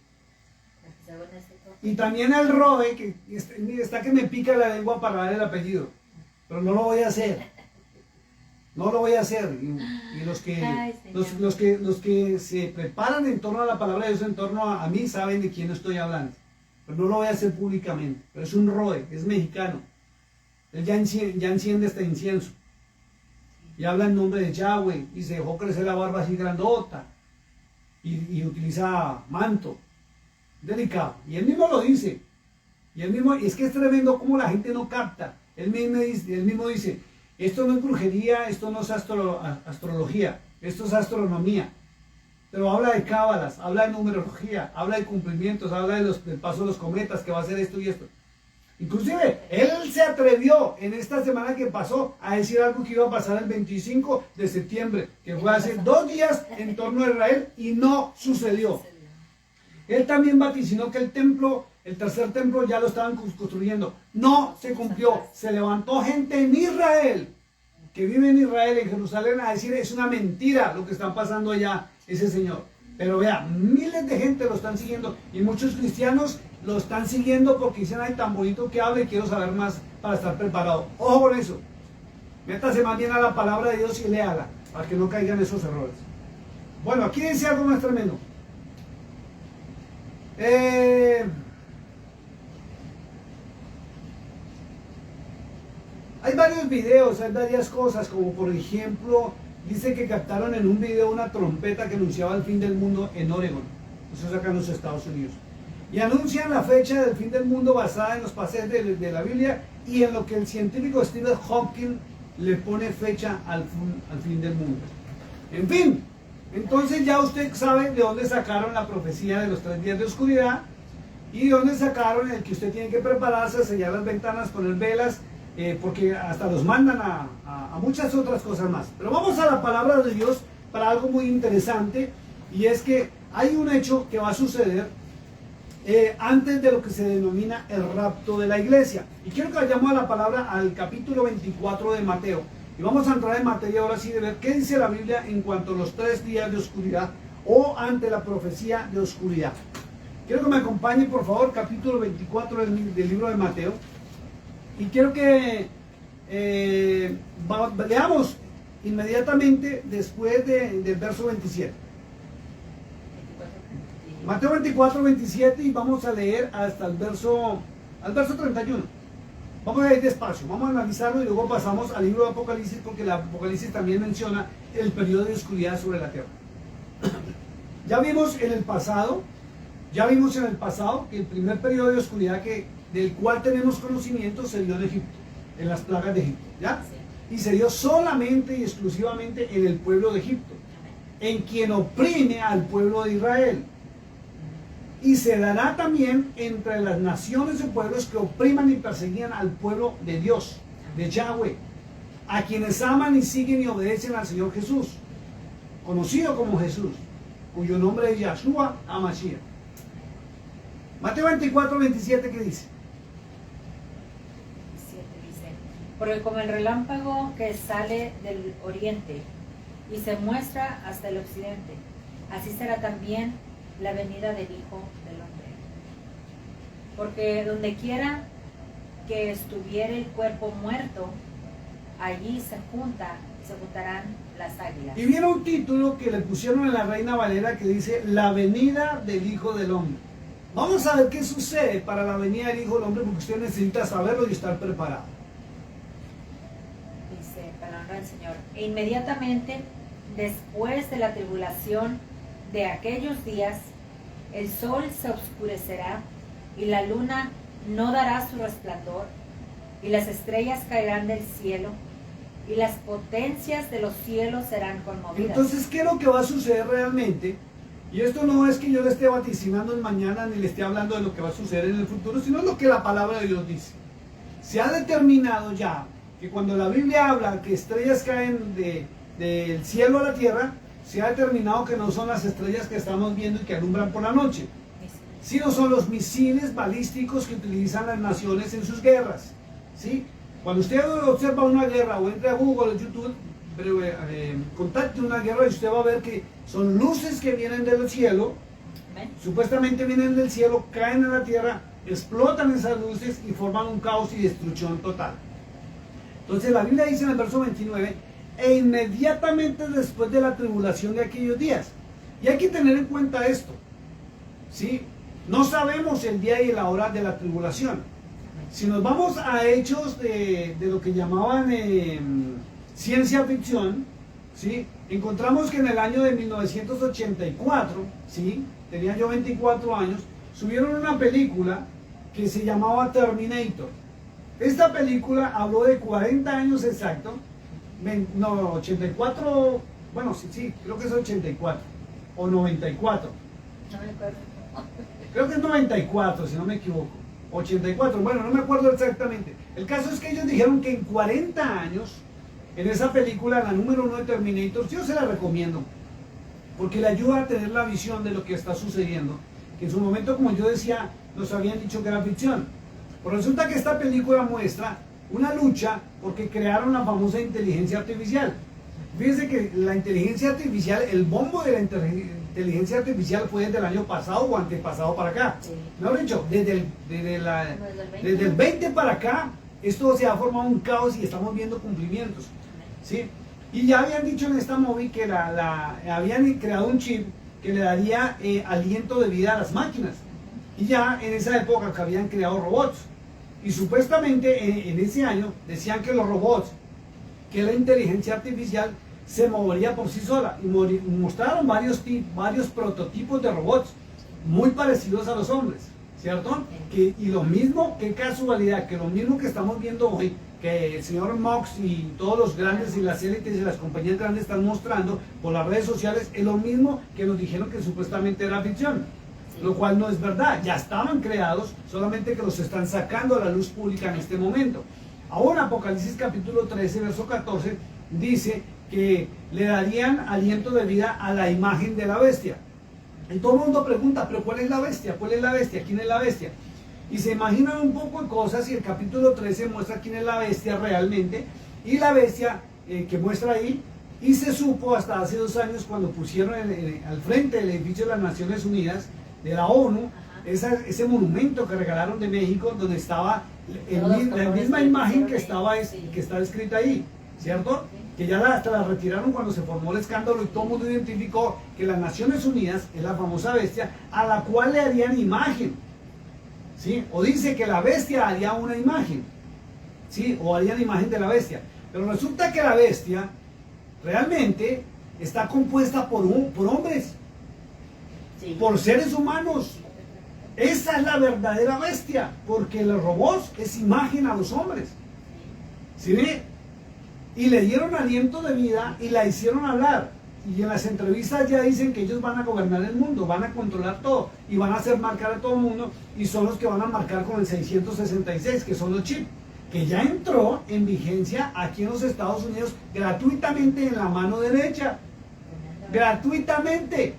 Y también el Roe, que está que me pica la lengua para dar el apellido, pero no lo voy a hacer. No lo voy a hacer. Y los que se preparan en torno a la palabra de Dios, en torno a mí, saben de quién estoy hablando. Pero no lo voy a hacer públicamente. Pero es un Roe, es mexicano. Él ya enciende este incienso. Y habla en nombre de Yahweh. Y se dejó crecer la barba así grandota. Y utiliza manto. Delicado. Y él mismo lo dice. Y es que es tremendo cómo la gente no capta. Él mismo dice, esto no es brujería, esto no es astrología, esto es astronomía. Pero habla de cábalas, habla de numerología, habla de cumplimientos, habla del paso de los cometas, que va a ser esto y esto. Inclusive, él se atrevió en esta semana que pasó a decir algo que iba a pasar el 25 de septiembre, que fue hace 2 días en torno a Israel, y no sucedió. Él también vaticinó que el tercer templo ya lo estaban construyendo. No se cumplió. Se levantó gente en Israel, que vive en Israel, en Jerusalén, a decir, es una mentira lo que está pasando allá, ese señor. Pero vea, miles de gente lo están siguiendo, y muchos cristianos lo están siguiendo porque dicen, ay, tan bonito que habla y quiero saber más para estar preparado. Ojo con eso. Métase más bien a la palabra de Dios y léala, para que no caigan esos errores. Bueno, aquí dice algo más tremendo. Hay varios videos, hay varias cosas, como por ejemplo, dice que captaron en un video una trompeta que anunciaba el fin del mundo en Oregon, eso es acá en los Estados Unidos, y anuncian la fecha del fin del mundo basada en los pasajes de la Biblia y en lo que el científico Stephen Hawking le pone fecha al fin del mundo. En fin, entonces ya usted sabe de dónde sacaron la profecía de los 3 días de oscuridad y de dónde sacaron el que usted tiene que prepararse, sellar las ventanas, poner velas, porque hasta los mandan a muchas otras cosas más. Pero vamos a la palabra de Dios para algo muy interesante, y es que hay un hecho que va a suceder antes de lo que se denomina el rapto de la iglesia. Y quiero que vayamos a la palabra, al capítulo 24 de Mateo. Y vamos a entrar en materia ahora sí de ver qué dice la Biblia en cuanto a los 3 días de oscuridad o ante la profecía de oscuridad. Quiero que me acompañe, por favor, capítulo 24 del libro de Mateo. Y quiero que leamos inmediatamente después del verso 27. Mateo 24, 27, y vamos a leer hasta el verso 31. Vamos a ir despacio, vamos a analizarlo y luego pasamos al libro de Apocalipsis, porque el Apocalipsis también menciona el periodo de oscuridad sobre la tierra. Ya vimos en el pasado que el primer periodo de oscuridad del cual tenemos conocimiento se dio en Egipto, en las plagas de Egipto, ¿ya? Y se dio solamente y exclusivamente en el pueblo de Egipto, en quien oprime al pueblo de Israel. y se dará también entre las naciones y pueblos que opriman y perseguían al pueblo de Dios, de Yahweh, a quienes aman y siguen y obedecen al Señor Jesús, conocido como Jesús, cuyo nombre es Yahshua HaMashiach. Mateo 24, 27, ¿qué dice? Dice, porque como el relámpago que sale del oriente y se muestra hasta el occidente, así será también la venida del Hijo del Hombre. Porque donde quiera que estuviere el cuerpo muerto, allí se juntarán las águilas. Y viene un título que le pusieron en la Reina Valera que dice La venida del Hijo del Hombre. Vamos a ver qué sucede para la venida del Hijo del Hombre, porque usted necesita saberlo y estar preparado. Dice, palabra del Señor, e inmediatamente después de la tribulación de aquellos días, el sol se oscurecerá y la luna no dará su resplandor, y las estrellas caerán del cielo, y las potencias de los cielos serán conmovidas. Entonces, ¿qué es lo que va a suceder realmente? Y esto no es que yo le esté vaticinando en mañana ni le esté hablando de lo que va a suceder en el futuro, sino lo que la palabra de Dios dice. Se ha determinado ya que cuando la Biblia habla que estrellas caen del cielo a la tierra, se ha determinado que no son las estrellas que estamos viendo y que alumbran por la noche, sino son los misiles balísticos que utilizan las naciones en sus guerras, ¿sí? Cuando usted observa una guerra o entre a Google o YouTube, contacte una guerra y usted va a ver que son luces que vienen del cielo, supuestamente vienen del cielo, caen a la tierra, explotan esas luces y forman un caos y destrucción total. Entonces la Biblia dice en el verso 29, e inmediatamente después de la tribulación de aquellos días. Y hay que tener en cuenta esto, ¿sí? No sabemos el día y la hora de la tribulación. Si nos vamos a hechos de lo que llamaban ciencia ficción, ¿sí? Encontramos que en el año de 1984, ¿sí? Tenía yo 24 años, subieron una película que se llamaba Terminator. Esta película habló de 40 años exacto, no, 84, bueno, sí, creo que es 84 o 94. No me acuerdo. Creo que es 94, si no me equivoco. 84, bueno, no me acuerdo exactamente. El caso es que ellos dijeron que en 40 años, en esa película, la número 1 de Terminator, yo se la recomiendo, porque le ayuda a tener la visión de lo que está sucediendo, que en su momento, como yo decía, nos habían dicho que era ficción. Pues resulta que esta película muestra una lucha porque crearon la famosa inteligencia artificial. Fíjense que la inteligencia artificial, el bombo de la inteligencia artificial fue desde el año pasado o antepasado para acá. Sí. Mejor dicho, desde el 20 para acá, esto se ha formado un caos y estamos viendo cumplimientos, ¿sí? Y ya habían dicho en esta movie que habían creado un chip que le daría aliento de vida a las máquinas. Y ya en esa época que habían creado robots. Y supuestamente en ese año decían que los robots, que la inteligencia artificial se movería por sí sola. Y mostraron varios prototipos de robots muy parecidos a los hombres, ¿cierto? Y lo mismo, qué casualidad, que lo mismo que estamos viendo hoy, que el señor Musk y todos los grandes y las élites y las compañías grandes están mostrando por las redes sociales, es lo mismo que nos dijeron que supuestamente era ficción. Lo cual no es verdad, ya estaban creados, solamente que los están sacando a la luz pública en este momento. Ahora Apocalipsis capítulo 13, verso 14, dice que le darían aliento de vida a la imagen de la bestia. Y todo el mundo pregunta, pero ¿cuál es la bestia? ¿Cuál es la bestia? ¿Quién es la bestia? Y se imaginan un poco de cosas y el capítulo 13 muestra quién es la bestia realmente. Y la bestia que muestra ahí, y se supo hasta hace 2 años cuando pusieron al frente del edificio de las Naciones Unidas, de la ONU, ese monumento que regalaron de México, donde estaba la misma imagen que está escrita ahí, ¿cierto? Que ya hasta la retiraron cuando se formó el escándalo y todo el mundo identificó que las Naciones Unidas es la famosa bestia a la cual le harían imagen, ¿sí? O dice que la bestia haría una imagen, ¿sí? O harían imagen de la bestia. Pero resulta que la bestia realmente está compuesta por hombres. Sí. Por seres humanos. Esa es la verdadera bestia, porque los robots es imagen a los hombres. ¿Sí ve? Y le dieron aliento de vida y la hicieron hablar. Y en las entrevistas ya dicen que ellos van a gobernar el mundo, van a controlar todo y van a hacer marcar a todo el mundo y son los que van a marcar con el 666, que son los chips, que ya entró en vigencia aquí en los Estados Unidos gratuitamente en la mano derecha. Gratuitamente.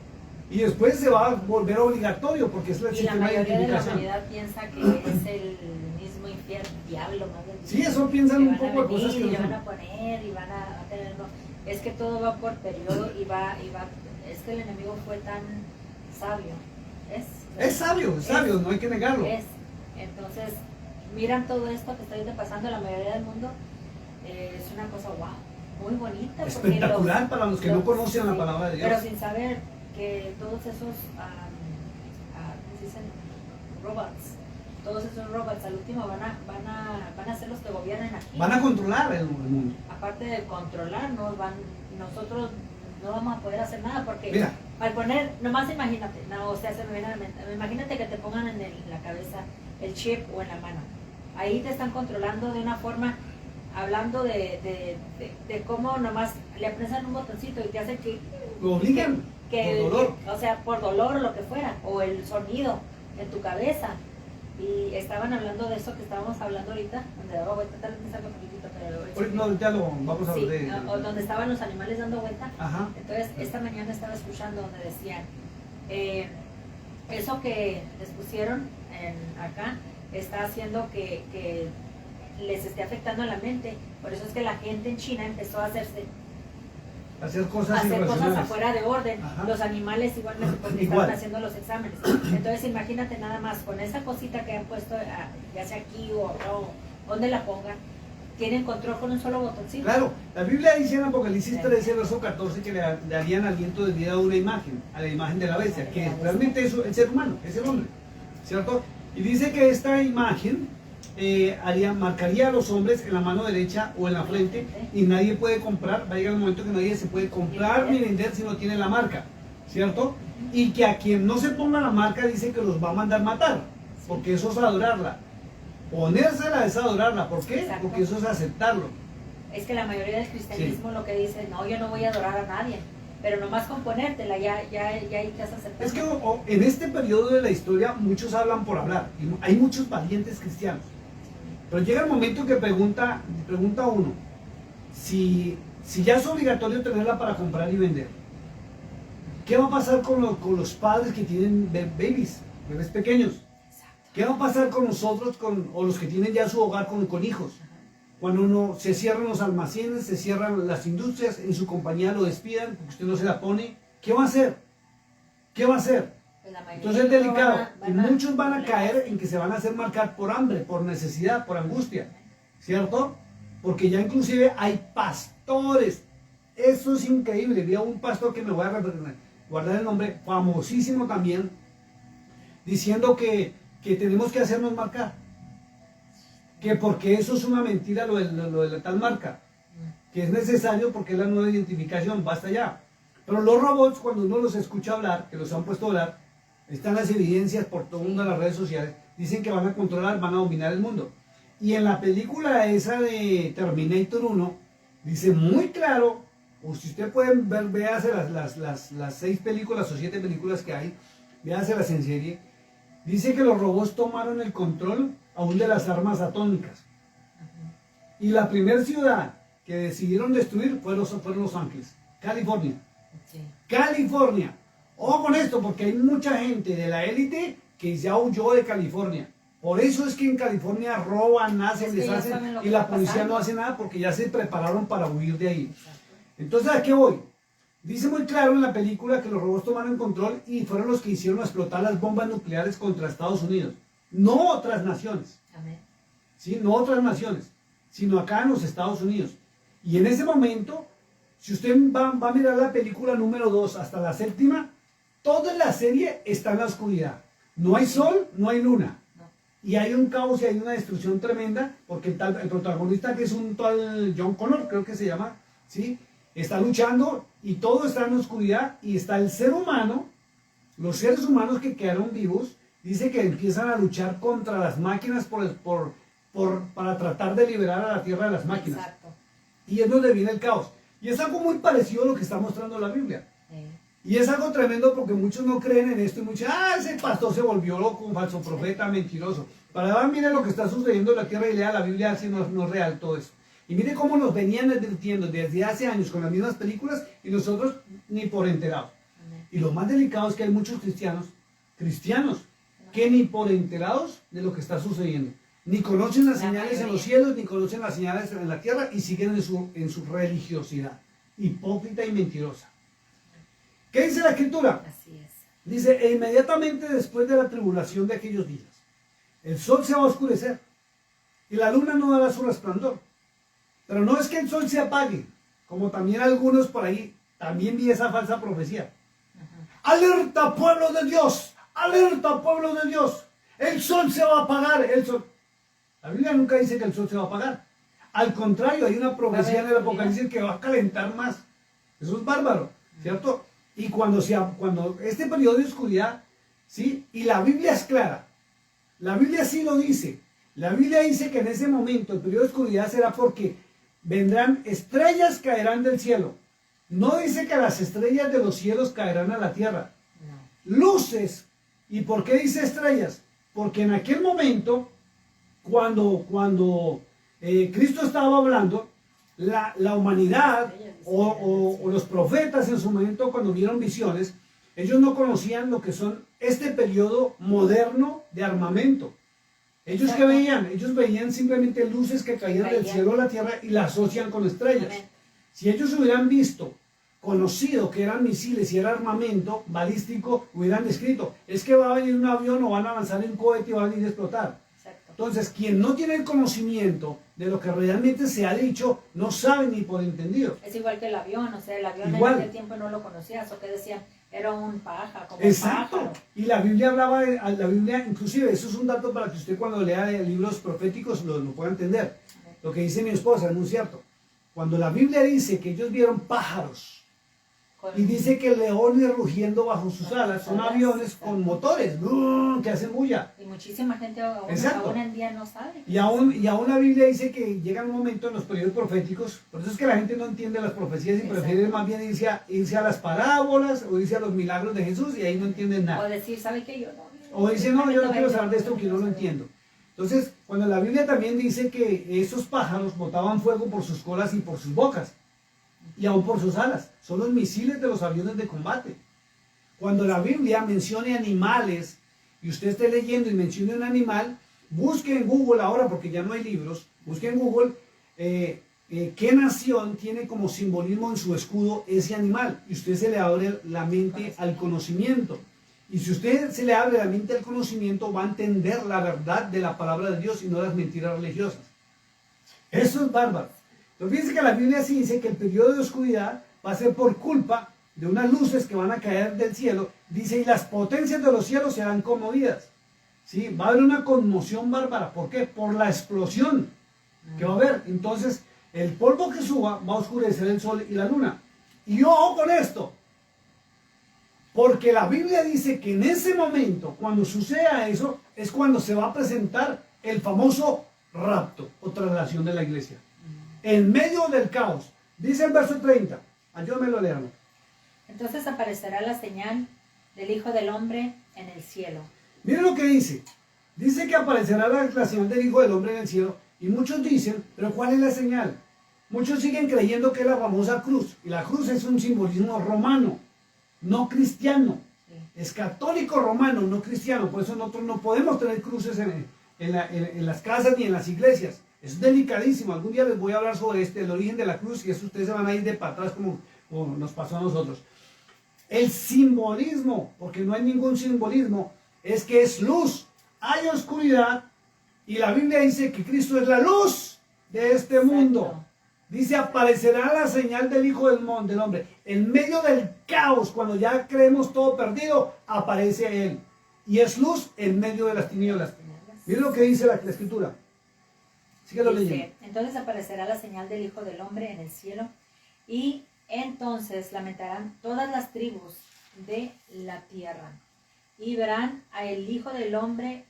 Y después se va a volver obligatorio porque es el sistema de identificación. Y la mayoría de la humanidad piensa que es el mismo infierno, diablo, más bien. Sí, eso piensan un poco de cosas que y no le son. van a poner y van a tener... No, es que todo va por periodo y va... Es que el enemigo fue tan sabio. Es sabio, no hay que negarlo. Entonces, miran todo esto que está ahorita pasando en la mayoría del mundo. Es una cosa, wow, muy bonita. Espectacular para los que no conocen la palabra de Dios. Pero sin saber que todos esos, ¿cómo se dicen? Robots, todos esos robots al último van a ser los que gobiernen aquí. Van a controlar el mundo. Aparte de controlarnos, nosotros no vamos a poder hacer nada porque Mira, al poner, nomás imagínate, no, o sea, se me viene a la mente, imagínate que te pongan en la cabeza el chip o en la mano. Ahí te están controlando de una forma, hablando de cómo nomás le apresan un botoncito y te hacen que... lo obligan. Por dolor. O sea, por dolor o lo que fuera, o el sonido en tu cabeza. Y estaban hablando de eso que estábamos hablando ahorita, donde daba vuelta, tal vez me salga un poquitito, pero... No, ya lo vamos a ver. Sí, o donde estaban los animales dando vuelta. Ajá. Entonces, esta mañana estaba escuchando donde decían, eso que les pusieron acá está haciendo que les esté afectando a la mente. Por eso es que la gente en China empezó a hacer cosas afuera de orden. Ajá. Los animales igualmente porque estaban haciendo los exámenes. Entonces imagínate nada más, con esa cosita que han puesto, ya sea aquí o donde la pongan, tienen control con un solo botoncito. Claro, la Biblia dice en Apocalipsis 13, verso 14, que le darían aliento de vida a una imagen, a la imagen de la bestia, que realmente es el ser humano, es el hombre, ¿cierto? Y dice que esta imagen marcaría a los hombres en la mano derecha o en la frente y nadie puede comprar, va a llegar el momento que nadie se puede comprar ni vender si no tiene la marca, ¿cierto? Y que a quien no se ponga la marca dice que los va a mandar matar, porque eso es adorarla. Ponérsela es adorarla, ¿por qué? Exacto. Porque eso es aceptarlo. Es que la mayoría del cristianismo lo que dice, no, yo no voy a adorar a nadie, pero nomás con ponértela ya ahí te has aceptado. Es que en este periodo de la historia muchos hablan por hablar, y hay muchos valientes cristianos. Pero llega el momento que pregunta uno, si ya es obligatorio tenerla para comprar y vender, ¿qué va a pasar con los padres que tienen bebés pequeños? ¿Qué va a pasar con nosotros, o los que tienen ya su hogar con hijos? Cuando se cierran los almacenes, se cierran las industrias, en su compañía lo despidan porque usted no se la pone, ¿qué va a hacer? ¿Qué va a hacer? Entonces es delicado. Y muchos van a caer en que se van a hacer marcar por hambre, por necesidad, por angustia, ¿cierto? Porque ya inclusive hay pastores. Eso es increíble. Vi a un pastor que me voy a guardar el nombre, famosísimo también, diciendo que tenemos que hacernos marcar. Que porque eso es una mentira lo de la tal marca. Que es necesario porque es la nueva identificación, basta ya. Pero los robots, cuando uno los escucha hablar, que los han puesto a hablar, están las evidencias por todo el mundo en las redes sociales, dicen que van a controlar, van a dominar el mundo. Y en la película esa de Terminator 1, dice muy claro, o si usted puede ver, véase las 6 películas o 7 películas que hay, véaselas en serie, dice que los robots tomaron el control aún de las armas atómicas. Y la primera ciudad que decidieron destruir fueron Los Ángeles, California. Sí. California. Ojo con esto, porque hay mucha gente de la élite que ya huyó de California. Por eso es que en California roban, hacen, deshacen, y la policía no hace nada porque ya se prepararon para huir de ahí. Exacto. Entonces, ¿a qué voy? Dice muy claro en la película que los robots tomaron control y fueron los que hicieron explotar las bombas nucleares contra Estados Unidos. No otras naciones. Amén. ¿Sí? No otras naciones, sino acá en los Estados Unidos. Y en ese momento, si usted va a mirar la película número 2 hasta la 7ª, toda la serie está en la oscuridad. No hay sol, no hay luna. Y hay un caos y hay una destrucción tremenda, porque el protagonista, que es un tal John Connor, creo que se llama, ¿sí? Está luchando y todo está en la oscuridad, y está el ser humano, los seres humanos que quedaron vivos, dice que empiezan a luchar contra las máquinas para tratar de liberar a la Tierra de las máquinas. Exacto. Y es donde viene el caos. Y es algo muy parecido a lo que está mostrando la Biblia. Y es algo tremendo porque muchos no creen en esto y muchos, ese pastor se volvió loco, un falso profeta, mentiroso. Para ver, mire lo que está sucediendo en la tierra y lea la Biblia, así no es real todo eso. Y mire cómo nos venían advirtiendo desde hace años con las mismas películas y nosotros ni por enterados. Y lo más delicado es que hay muchos cristianos, que ni por enterados de lo que está sucediendo. Ni conocen las señales en los cielos, ni conocen las señales en la tierra y siguen en su religiosidad. Hipócrita y mentirosa. ¿Qué dice la Escritura? Así es. Dice, e inmediatamente después de la tribulación de aquellos días, el sol se va a oscurecer y la luna no dará su resplandor. Pero no es que el sol se apague, como también algunos por ahí, también vi esa falsa profecía. ¡Alerta, pueblo de Dios! ¡Alerta, pueblo de Dios! El sol se va a apagar, el sol. La Biblia nunca dice que el sol se va a apagar. Al contrario, hay una profecía en el Apocalipsis que va a calentar más. Eso es bárbaro, ¿cierto? Y cuando este periodo de oscuridad, ¿sí? Y la Biblia es clara. La Biblia sí lo dice. La Biblia dice que en ese momento el periodo de oscuridad será porque vendrán estrellas, caerán del cielo. No dice que las estrellas de los cielos caerán a la tierra. No. Luces. ¿Y por qué dice estrellas? Porque en aquel momento, cuando Cristo estaba hablando, la humanidad o los profetas en su momento cuando vieron visiones, ellos no conocían lo que son este periodo moderno de armamento. Ellos que veían, ellos veían simplemente luces que caían del cielo a la tierra y las asocian con estrellas. Si ellos hubieran visto, conocido que eran misiles y era armamento balístico, hubieran descrito, es que va a venir un avión o van a avanzar en un cohete y van a venir a explotar. Entonces, quien no tiene el conocimiento de lo que realmente se ha dicho, no sabe ni por entendido. Es igual que el avión, o sea, el avión igual. En aquel tiempo no lo conocías, o que decían, era un pájaro, como exacto. un pájaro. Y la Biblia hablaba, la Biblia, inclusive, eso es un dato para que usted cuando lea libros proféticos lo pueda entender. Lo que dice mi esposa es muy cierto. Cuando la Biblia dice que ellos vieron pájaros, y dice que leones rugiendo bajo sus alas, son aviones con motores, que hacen bulla. Y muchísima gente aún en día no sabe. Y aún la Biblia dice que llega un momento en los periodos proféticos, por eso es que la gente no entiende las profecías y prefiere más bien irse a las parábolas o irse a los milagros de Jesús y ahí no entienden nada. O decir, ¿sabe qué? Yo no. O dice, no, yo no quiero saber de esto porque no lo entiendo. Entonces, cuando la Biblia también dice que esos pájaros botaban fuego por sus colas y por sus bocas, y aún por sus alas, son los misiles de los aviones de combate. Cuando la Biblia mencione animales, y usted esté leyendo y mencione un animal, busque en Google ahora, porque ya no hay libros, busque en Google qué nación tiene como simbolismo en su escudo ese animal, y usted se le abre la mente al conocimiento. Y si usted se le abre la mente al conocimiento, va a entender la verdad de la palabra de Dios y no las mentiras religiosas. Eso es bárbaro. Entonces fíjense que la Biblia sí dice que el periodo de oscuridad va a ser por culpa de unas luces que van a caer del cielo. Dice, y las potencias de los cielos serán conmovidas. ¿Sí? Va a haber una conmoción bárbara. ¿Por qué? Por la explosión que va a haber. Entonces, el polvo que suba va a oscurecer el sol y la luna. Y ojo con esto. Porque la Biblia dice que en ese momento, cuando suceda eso, es cuando se va a presentar el famoso rapto o traslación de la iglesia. En medio del caos. Dice el verso 30. Ayúdame a leerlo. Entonces aparecerá la señal del Hijo del Hombre en el cielo. Miren lo que dice. Dice que aparecerá la señal del Hijo del Hombre en el cielo. Y muchos dicen, pero ¿cuál es la señal? Muchos siguen creyendo que es la famosa cruz. Y la cruz es un simbolismo romano, no cristiano. Sí. Es católico romano, no cristiano. Por eso nosotros no podemos tener cruces en las casas ni en las iglesias. Es delicadísimo. Algún día les voy a hablar sobre el origen de la cruz y eso ustedes se van a ir de para atrás como nos pasó a nosotros. El simbolismo, porque no hay ningún simbolismo, es que es luz. Hay oscuridad y la Biblia dice que Cristo es la luz de este mundo. Dice, aparecerá la señal del Hijo del Hombre. En medio del caos, cuando ya creemos todo perdido, aparece Él. Y es luz en medio de las tinieblas. Miren lo que dice la Escritura. Dice, entonces aparecerá la señal del Hijo del Hombre en el cielo y entonces lamentarán todas las tribus de la tierra y verán a el Hijo del Hombre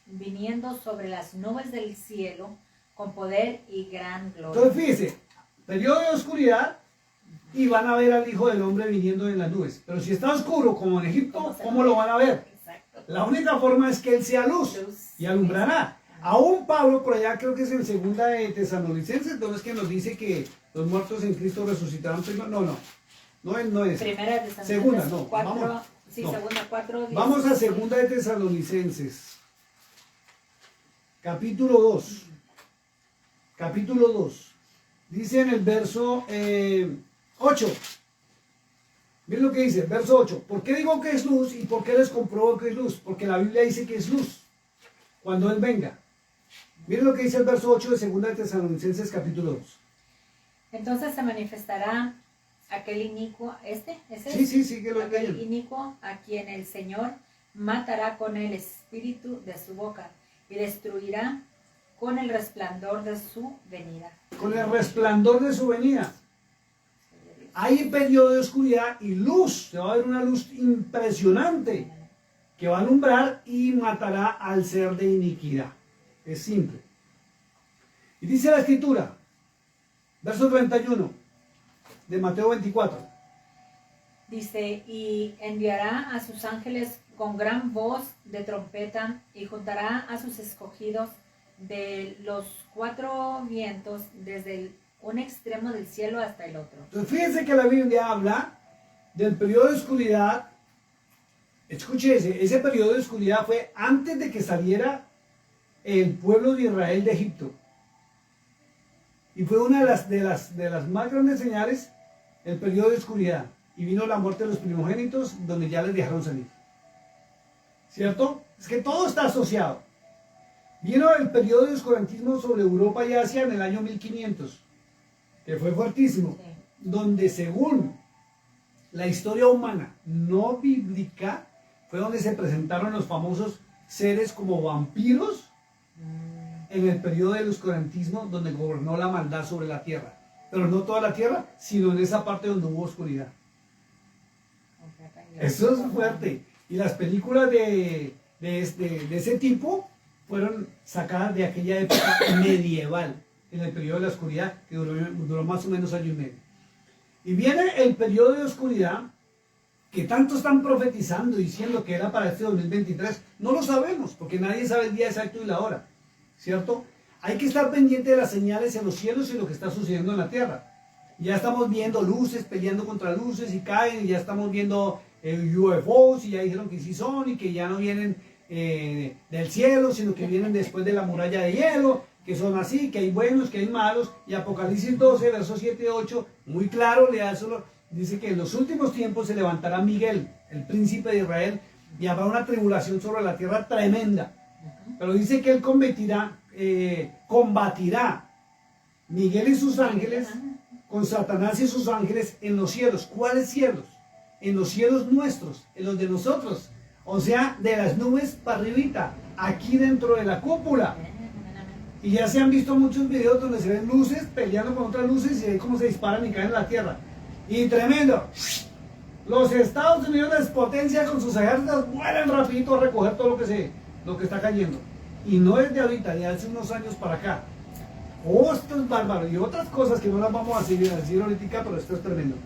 viniendo sobre las nubes del cielo con poder y gran gloria. Entonces fíjese, periodo de oscuridad, y van a ver al Hijo del Hombre viniendo en las nubes. Pero si está oscuro como en Egipto, ¿cómo lo van a ver? Exacto. La única forma es que Él sea luz y alumbrará. Aún Pablo, por allá creo que es en segunda de Tesalonicenses, donde es que nos dice que los muertos en Cristo resucitarán primero. No es. Primera de Tesalonicenses Segunda, no. 4, Vamos, sí, no. segunda 4. Vamos a segunda de Tesalonicenses. Capítulo 2. Capítulo 2. Dice en el verso 8. Miren lo que dice, verso 8. ¿Por qué digo que es luz y por qué les compruebo que es luz? Porque la Biblia dice que es luz cuando Él venga. Miren lo que dice el verso 8 de segunda de Tesalonicenses capítulo 2. Entonces se manifestará aquel inicuo, Sí, que lo aquel lean. inicuo a quien el Señor matará con el espíritu de su boca y destruirá con el resplandor de su venida. Con el resplandor de su venida. Hay periodo de oscuridad y luz. Se va a ver una luz impresionante que va a alumbrar y matará al ser de iniquidad. Es simple. Y dice la Escritura, verso 31 de Mateo 24. Dice, y enviará a sus ángeles con gran voz de trompeta y juntará a sus escogidos de los 4 vientos desde un extremo del cielo hasta el otro. Entonces fíjense que la Biblia habla del periodo de oscuridad. Escuche, ese periodo de oscuridad fue antes de que saliera el pueblo de Israel de Egipto. Y fue una de las más grandes señales, el periodo de oscuridad. Y vino la muerte de los primogénitos, donde ya les dejaron salir. ¿Cierto? Es que todo está asociado. Vino el periodo de oscurantismo sobre Europa y Asia en el año 1500, que fue fuertísimo, Sí. donde según la historia humana no bíblica, fue donde se presentaron los famosos seres como vampiros en el periodo del oscurantismo, donde gobernó la maldad sobre la tierra. Pero no toda la tierra, sino en esa parte donde hubo oscuridad. Eso es fuerte. Y las películas de ese tipo fueron sacadas de aquella época medieval, en el periodo de la oscuridad, que duró más o menos año y medio. Y viene el periodo de oscuridad, que tanto están profetizando, diciendo que era para este 2023. No lo sabemos, porque nadie sabe el día exacto y la hora, ¿cierto? Hay que estar pendiente de las señales en los cielos y lo que está sucediendo en la tierra. Ya estamos viendo luces peleando contra luces y caen, y ya estamos viendo UFOs, y ya dijeron que sí son, y que ya no vienen del cielo, sino que vienen después de la muralla de hielo, que son así, que hay buenos, que hay malos. Y Apocalipsis 12, versos 7 y 8, muy claro, dice que en los últimos tiempos se levantará Miguel, el príncipe de Israel, y habrá una tribulación sobre la tierra tremenda. Pero dice que él combatirá Miguel y sus ángeles con Satanás y sus ángeles en los cielos. ¿Cuáles cielos? En los cielos nuestros, en los de nosotros. O sea, de las nubes para arribita, aquí dentro de la cúpula. Y ya se han visto muchos videos donde se ven luces peleando con otras luces y ven cómo se disparan y caen en la tierra. Y tremendo. Los Estados Unidos es potencia, con sus ejércitos vuelan rapidito a recoger todo lo que está cayendo. Y no es de ahorita, de hace unos años para acá. Oh, esto es bárbaro. Y otras cosas que no las vamos a decir ahorita, pero esto es tremendo.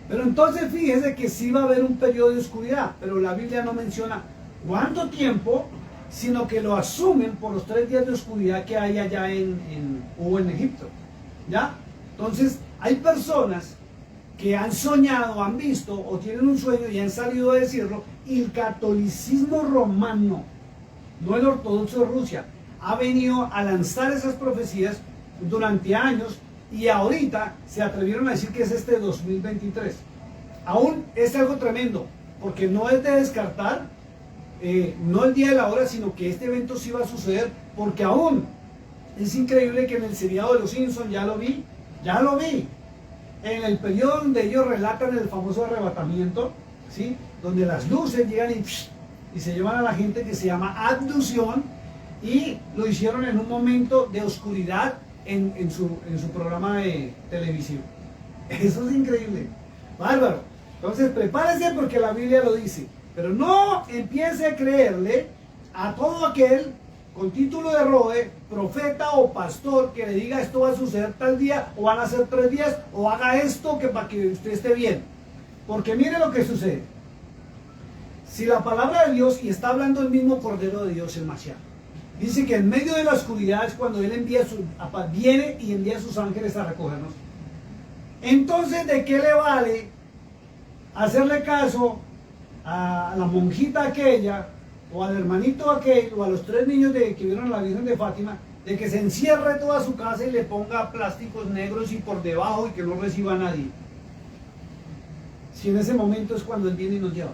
Pero entonces fíjese que sí va a haber un periodo de oscuridad, pero la Biblia no menciona cuánto tiempo, sino que lo asumen por los 3 días de oscuridad que hay allá en Egipto. ¿Ya? Entonces, hay personas que han soñado, han visto o tienen un sueño y han salido a decirlo, y el catolicismo romano, no el ortodoxo de Rusia, ha venido a lanzar esas profecías durante años, y ahorita se atrevieron a decir que es este 2023. Aún es algo tremendo, porque no es de descartar, no el día de la hora, sino que este evento sí va a suceder, porque aún es increíble que en el seriado de los Simpsons, ya lo vi, en el periodo donde ellos relatan el famoso arrebatamiento, ¿sí? Donde las luces llegan y se llevan a la gente, que se llama abducción, y lo hicieron en un momento de oscuridad en su programa de televisión. Eso es increíble, bárbaro. Entonces prepárese, porque la Biblia lo dice, pero no empiece a creerle a todo aquel con título de roe, profeta o pastor, que le diga esto va a suceder tal día, o van a ser 3 días, o haga esto que para que usted esté bien. Porque mire lo que sucede. Si la palabra de Dios, y está hablando el mismo Cordero de Dios, el Mashiach, dice que en medio de la oscuridad es cuando Él viene y envía a sus ángeles a recogernos. Entonces, ¿de qué le vale hacerle caso a la monjita aquella, o al hermanito aquel, o a los 3 niños que vieron a la Virgen de Fátima, de que se encierre toda su casa y le ponga plásticos negros y por debajo y que no reciba a nadie? Si en ese momento es cuando Él viene y nos lleva.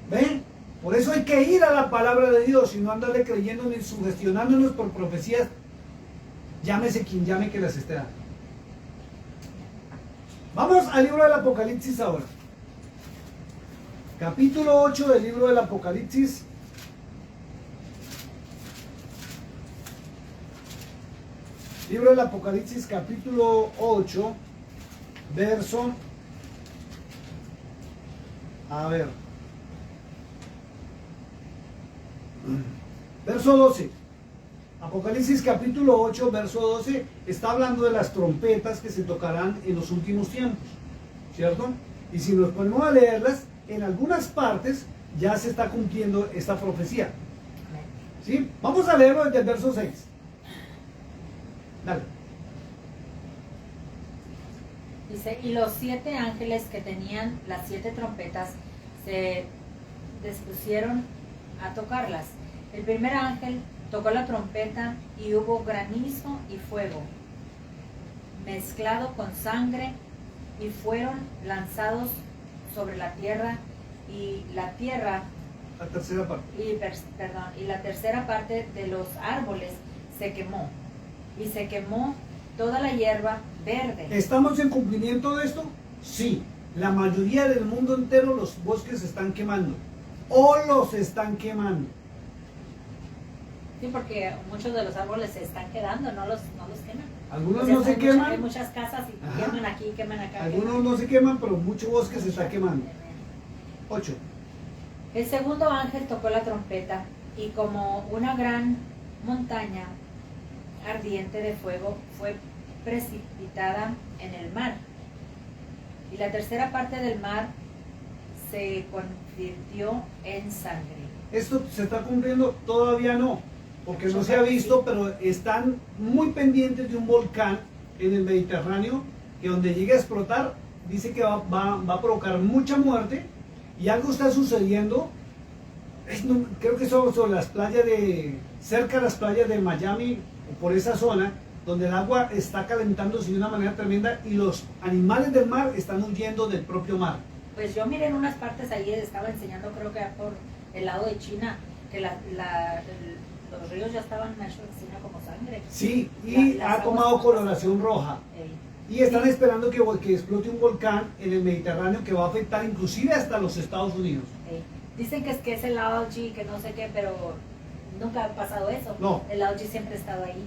¿Ven? Por eso hay que ir a la palabra de Dios y no andarle creyendo ni sugestionándonos por profecías, llámese quien llame, que las esté dando. Vamos al libro del Apocalipsis ahora. Capítulo 8 del libro del Apocalipsis. Libro del Apocalipsis, capítulo 8, verso... Verso 12. Apocalipsis capítulo 8, verso 12, está hablando de las trompetas que se tocarán en los últimos tiempos, ¿cierto? Y si nos ponemos a leerlas, en algunas partes ya se está cumpliendo esta profecía. ¿Sí? Vamos a leerlo desde el verso 6. Dale. Dice, y los 7 ángeles que tenían las 7 trompetas se dispusieron a tocarlas. El primer ángel tocó la trompeta y hubo granizo y fuego mezclado con sangre y fueron lanzados sobre la tierra y la tierra La tercera parte. y la tercera parte de los árboles se quemó y se quemó toda la hierba verde. ¿Estamos en cumplimiento de esto? Sí. La mayoría del mundo entero los bosques se están quemando o los están quemando. Sí, porque muchos de los árboles se están quedando, no los queman. Algunos O sea, no se queman. Hay muchas casas y Ajá. queman aquí, queman acá. Algunos no se queman, pero mucho bosque se está quemando. 8. El segundo ángel tocó la trompeta y como una gran montaña ardiente de fuego fue precipitada en el mar. Y la tercera parte del mar se convirtió en sangre. ¿Esto se está cumpliendo? Todavía no, porque no se ha visto, pero están muy pendientes de un volcán en el Mediterráneo, que donde llegue a explotar, dice que va a provocar mucha muerte, y algo está sucediendo, creo que son sobre las playas cerca de las playas de Miami, o por esa zona, donde el agua está calentándose de una manera tremenda, y los animales del mar están huyendo del propio mar. Pues yo miré en unas partes ahí, estaba enseñando, creo que por el lado de China, que los ríos ya estaban hechos así como sangre. Sí, y ha tomado coloración roja. Y están esperando que explote un volcán en el Mediterráneo que va a afectar inclusive hasta los Estados Unidos. Dicen que es el algae, que no sé qué, pero nunca ha pasado eso. No. El algae siempre ha estado ahí.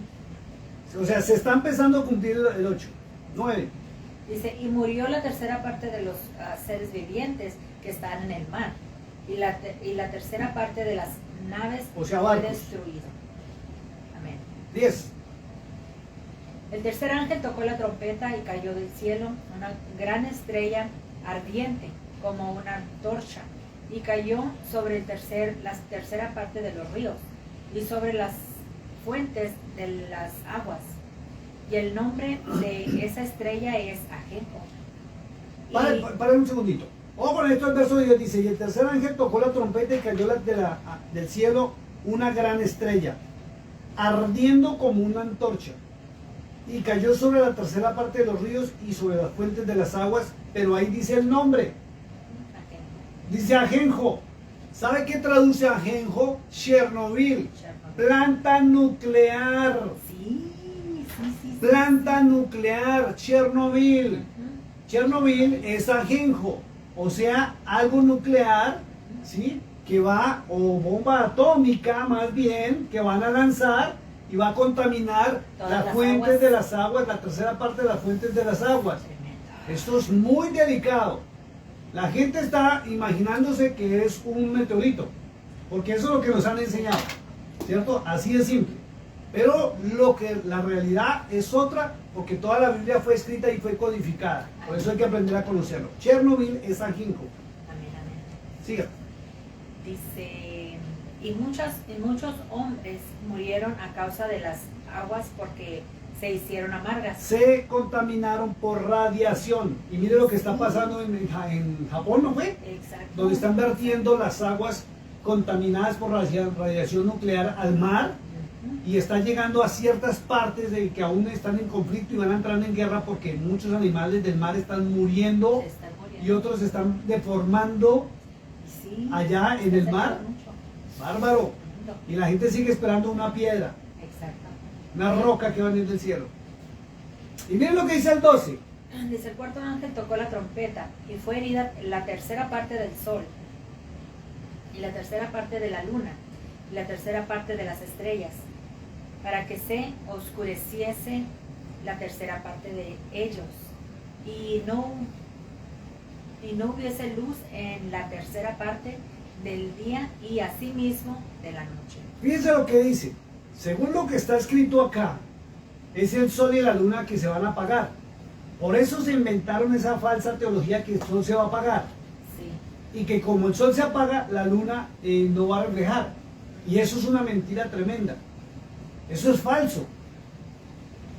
O sea, se está empezando a cumplir el 8. 9. Dice, y murió la tercera parte de los seres vivientes que están en el mar. Y la tercera parte de las naves fue destruido. Amén. 10. El tercer ángel tocó la trompeta y cayó del cielo una gran estrella ardiente como una antorcha y cayó sobre la tercera parte de los ríos y sobre las fuentes de las aguas. Y el nombre de esa estrella es Ajenjo. Para un segundito. Ojo con esto, el verso 10 dice, y el tercer ángel tocó la trompeta y cayó del cielo una gran estrella, ardiendo como una antorcha, y cayó sobre la tercera parte de los ríos y sobre las fuentes de las aguas, pero ahí dice el nombre. Dice Ajenjo. ¿Sabe qué traduce Ajenjo? Chernobyl. Planta nuclear. Sí. Planta nuclear, Chernobyl. Chernobyl es Ajenjo, o sea, algo nuclear, ¿sí? Que va, o bomba atómica más bien, que van a lanzar y va a contaminar las fuentes de las aguas, la tercera parte de las fuentes de las aguas. Esto es muy delicado. La gente está imaginándose que es un meteorito. porque eso es lo que nos han enseñado, ¿cierto? Así de simple. Pero la realidad es otra, porque toda la Biblia fue escrita y fue codificada. Por eso hay que aprender a conocerlo. Chernobyl es Aginco. Amén, amén. Siga. Dice, y muchos hombres murieron a causa de las aguas porque se hicieron amargas. Se contaminaron por radiación. Y mire lo que está pasando en Japón, ¿no fue? Exacto. Donde están vertiendo las aguas contaminadas por radiación nuclear al mar. Y está llegando a ciertas partes de que aún están en conflicto y van a entrar en guerra porque muchos animales del mar están muriendo y otros se están deformando sí, allá en el mar. Bárbaro. Y la gente sigue esperando una piedra. Exacto. Una roca que va a venir del cielo. Y miren lo que dice el 12. Dice, el cuarto ángel tocó la trompeta y fue herida la tercera parte del sol y la tercera parte de la luna y la tercera parte de las estrellas, para que se oscureciese la tercera parte de ellos y no hubiese luz en la tercera parte del día y asimismo de la noche. Fíjense lo que dice. Según lo que está escrito acá, es el sol y la luna que se van a apagar. Por eso se inventaron esa falsa teología que el sol se va a apagar. Sí. Y que como el sol se apaga, la luna no va a reflejar. Y eso es una mentira tremenda. Eso es falso.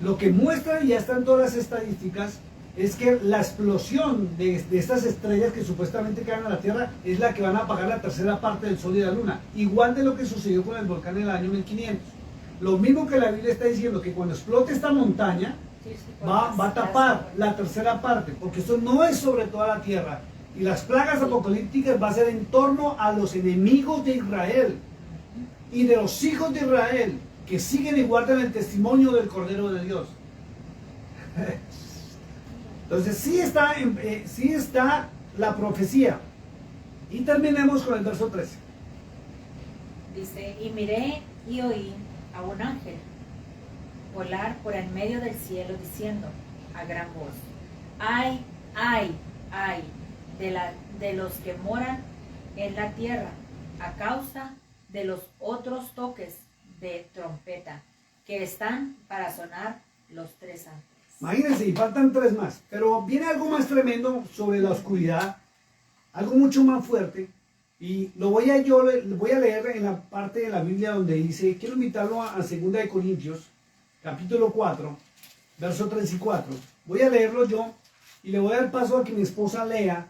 Lo que muestran, y ya están todas las estadísticas, es que la explosión de estas estrellas que supuestamente caen a la Tierra es la que van a apagar la tercera parte del Sol y la Luna. Igual de lo que sucedió con el volcán en el año 1500. Lo mismo que la Biblia está diciendo, que cuando explote esta montaña, va a tapar la tercera parte, porque esto no es sobre toda la Tierra. Y las plagas apocalípticas va a ser en torno a los enemigos de Israel y de los hijos de Israel, que siguen y guardan el testimonio del Cordero de Dios. Entonces sí está la profecía. Y terminemos con el verso 13. Dice, y miré y oí a un ángel volar por en medio del cielo diciendo a gran voz, ay, ay, ay de los que moran en la tierra a causa de los otros toques de trompeta que están para sonar los 3 ángeles. Imagínense, y faltan 3 más, pero viene algo más tremendo sobre la oscuridad, algo mucho más fuerte, y yo voy a leer en la parte de la Biblia donde dice, quiero invitarlo a 2 de Corintios, capítulo 4, versos 3 y 4. Voy a leerlo yo y le voy a dar paso a que mi esposa lea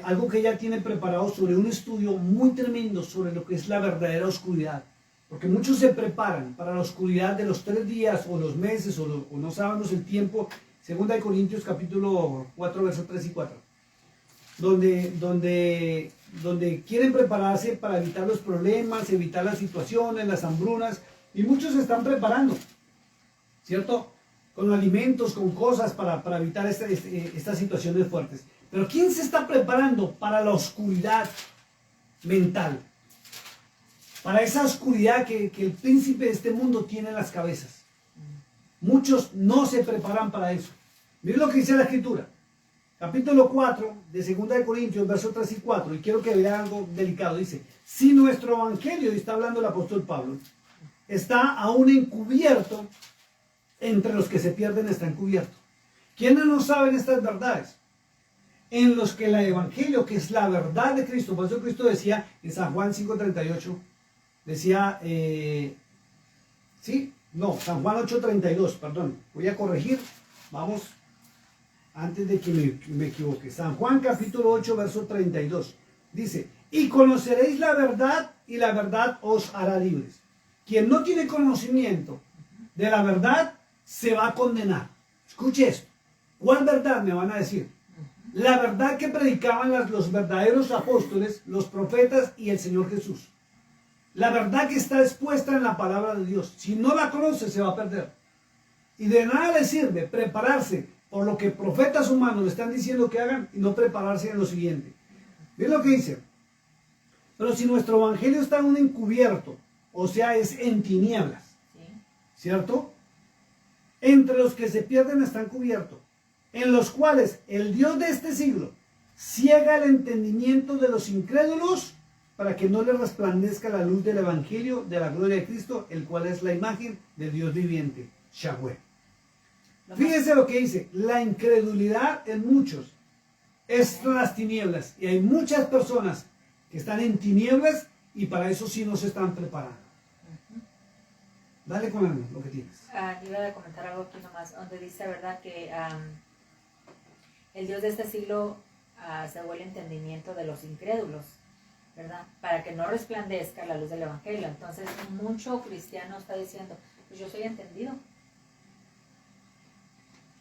algo que ella tiene preparado sobre un estudio muy tremendo sobre lo que es la verdadera oscuridad. Porque muchos se preparan para la oscuridad de los 3 días o los meses o no sabemos el tiempo. 2 de Corintios capítulo 4, versos 3 y 4. Donde quieren prepararse para evitar los problemas, evitar las situaciones, las hambrunas. Y muchos se están preparando, ¿cierto? Con alimentos, con cosas para evitar estas situaciones fuertes. Pero ¿quién se está preparando para la oscuridad mental? Para esa oscuridad que el príncipe de este mundo tiene en las cabezas. Muchos no se preparan para eso. Miren lo que dice la Escritura. Capítulo 4 de 2 de Corintios, versos 3 y 4. Y quiero que vean algo delicado. Dice, si nuestro evangelio, y está hablando el apóstol Pablo, está aún encubierto, entre los que se pierden está encubierto. ¿Quiénes no saben estas verdades? En los que el evangelio, que es la verdad de Cristo, por eso Cristo decía en San Juan 5:38, decía, San Juan 8:32, perdón, voy a corregir, vamos, antes de que me equivoque. San Juan capítulo 8, verso 32, dice, y conoceréis la verdad, y la verdad os hará libres. Quien no tiene conocimiento de la verdad, se va a condenar. Escuche esto. ¿Cuál verdad me van a decir? La verdad que predicaban los verdaderos apóstoles, los profetas y el Señor Jesús. La verdad que está expuesta en la palabra de Dios. Si no la conoce, se va a perder. Y de nada le sirve prepararse por lo que profetas humanos le están diciendo que hagan y no prepararse en lo siguiente. Miren lo que dice. Pero si nuestro evangelio está en un encubierto, o sea, es en tinieblas, ¿cierto? Entre los que se pierden está encubierto, en los cuales el Dios de este siglo ciega el entendimiento de los incrédulos para que no les resplandezca la luz del Evangelio de la gloria de Cristo, el cual es la imagen del Dios viviente, Yahweh. Fíjense lo que dice, la incredulidad en muchos es las tinieblas, y hay muchas personas que están en tinieblas y para eso sí no se están preparando. Dale con lo que tienes. Iba a comentar algo aquí nomás, donde dice, ¿verdad?, que el Dios de este siglo cegó el entendimiento de los incrédulos, ¿verdad? Para que no resplandezca la luz del Evangelio. Entonces, mucho cristiano está diciendo, pues yo soy entendido,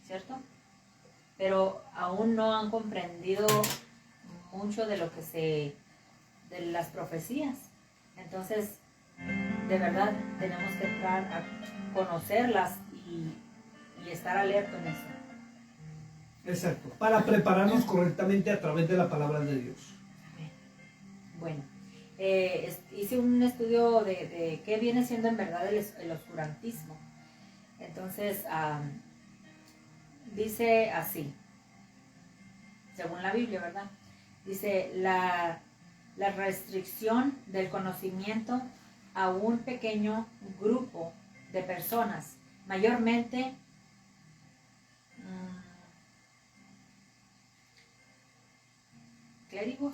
¿cierto? Pero aún no han comprendido mucho de lo que de las profecías. Entonces, de verdad, tenemos que entrar a conocerlas y estar alerta en eso. Exacto, para prepararnos correctamente a través de la palabra de Dios. Bueno, hice un estudio de qué viene siendo en verdad el oscurantismo. Entonces, dice así, según la Biblia, ¿verdad? Dice, la restricción del conocimiento a un pequeño grupo de personas, mayormente clérigos.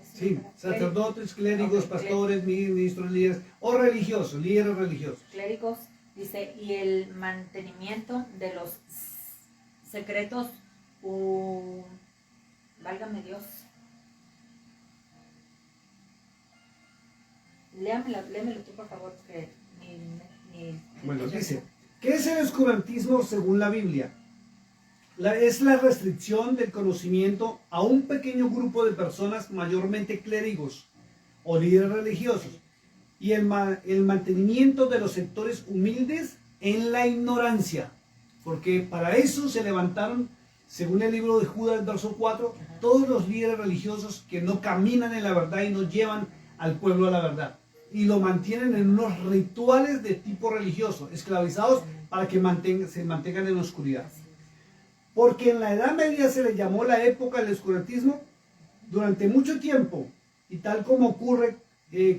Sí, sacerdotes, clérigos, pastores, ministros, líderes o religiosos, líderes religiosos. Clérigos, dice, y el mantenimiento de los secretos, válgame Dios. Léamelo tú, por favor, que Bueno, dice, ¿qué es el oscurantismo según la Biblia? Es la restricción del conocimiento a un pequeño grupo de personas, mayormente clérigos o líderes religiosos, y el mantenimiento de los sectores humildes en la ignorancia, porque para eso se levantaron, según el libro de Judas, verso 4, todos los líderes religiosos que no caminan en la verdad y no llevan al pueblo a la verdad, y lo mantienen en unos rituales de tipo religioso, esclavizados para que se mantengan en la oscuridad. Porque en la Edad Media se le llamó la época del oscurantismo durante mucho tiempo, y tal como ocurre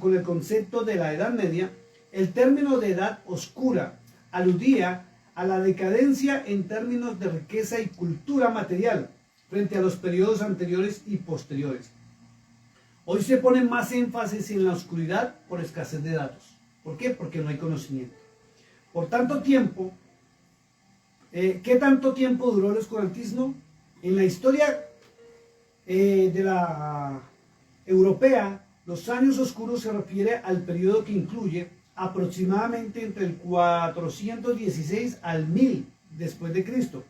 con el concepto de la Edad Media, el término de edad oscura aludía a la decadencia en términos de riqueza y cultura material frente a los periodos anteriores y posteriores. Hoy se pone más énfasis en la oscuridad por escasez de datos. ¿Por qué? Porque no hay conocimiento. Por tanto tiempo, ¿qué tanto tiempo duró el oscurantismo? En la historia de la europea, los años oscuros se refiere al periodo que incluye aproximadamente entre el 416 al 1000 después de Cristo,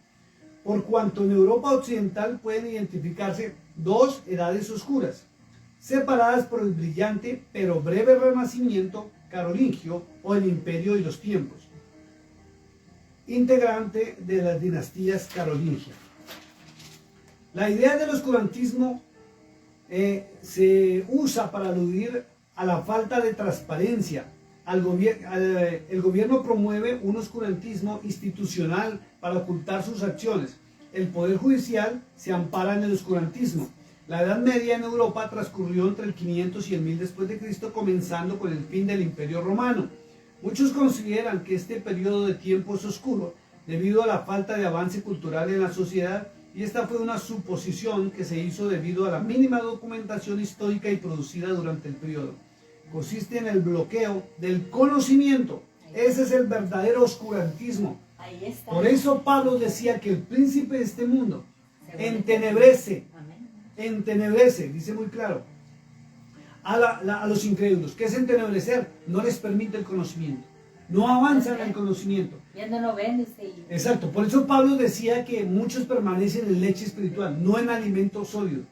por cuanto en Europa occidental pueden identificarse dos edades oscuras, separadas por el brillante pero breve renacimiento carolingio o el imperio y los tiempos, integrante de las dinastías carolingias. La idea del oscurantismo se usa para aludir a la falta de transparencia. El gobierno promueve un oscurantismo institucional para ocultar sus acciones. El poder judicial se ampara en el oscurantismo. La Edad Media en Europa transcurrió entre el 500 y el 1000 después de Cristo, comenzando con el fin del Imperio Romano. Muchos consideran que este periodo de tiempo es oscuro debido a la falta de avance cultural en la sociedad, y esta fue una suposición que se hizo debido a la mínima documentación histórica y producida durante el periodo. Consiste en el bloqueo del conocimiento. Ese es el verdadero oscurantismo. Ahí está. Por eso Pablo decía que el príncipe de este mundo entenebrece, dice muy claro, a los incrédulos. ¿Qué es entenebrecer? No les permite el conocimiento. No avanzan en el conocimiento. Viendo no ven, Exacto. Por eso Pablo decía que muchos permanecen en leche espiritual, no en alimento sólido.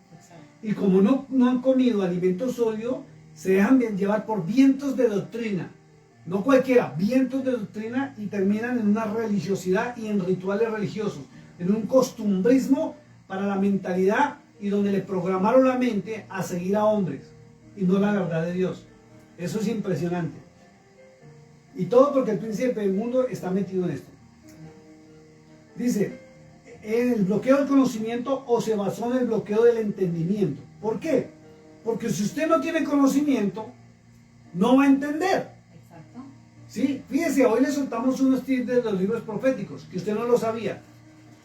Y como no han comido alimento sólido, se dejan llevar por vientos de doctrina. No cualquiera, vientos de doctrina, y terminan en una religiosidad y en rituales religiosos, en un costumbrismo para la mentalidad, y donde le programaron la mente a seguir a hombres y no la verdad de Dios. Eso es impresionante. Y todo porque el príncipe del mundo está metido en esto. Dice, en el bloqueo del conocimiento, o se basó en el bloqueo del entendimiento. ¿Por qué? Porque si usted no tiene conocimiento, no va a entender. Exacto. ¿Sí? Fíjese, hoy le soltamos unos tips de los libros proféticos, que usted no lo sabía.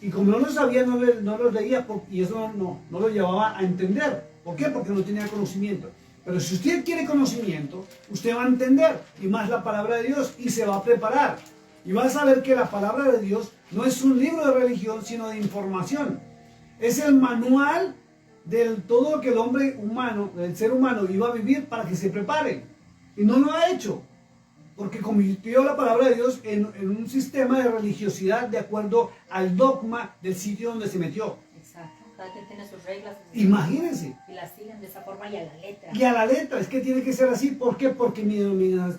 Y como no lo sabía, no los leía, y eso no lo llevaba a entender. ¿Por qué? Porque no tenía conocimiento. Pero si usted quiere conocimiento, usted va a entender, y más la palabra de Dios, y se va a preparar. Y va a saber que la palabra de Dios no es un libro de religión, sino de información. Es el manual de todo lo que el hombre humano, el ser humano, iba a vivir para que se prepare. Y no lo ha hecho. Porque convirtió la palabra de Dios en un sistema de religiosidad de acuerdo al dogma del sitio donde se metió. Exacto. Cada quien tiene sus reglas. Imagínense. Y las siguen de esa forma y a la letra. Y a la letra, es que tiene que ser así. ¿Por qué? Porque mi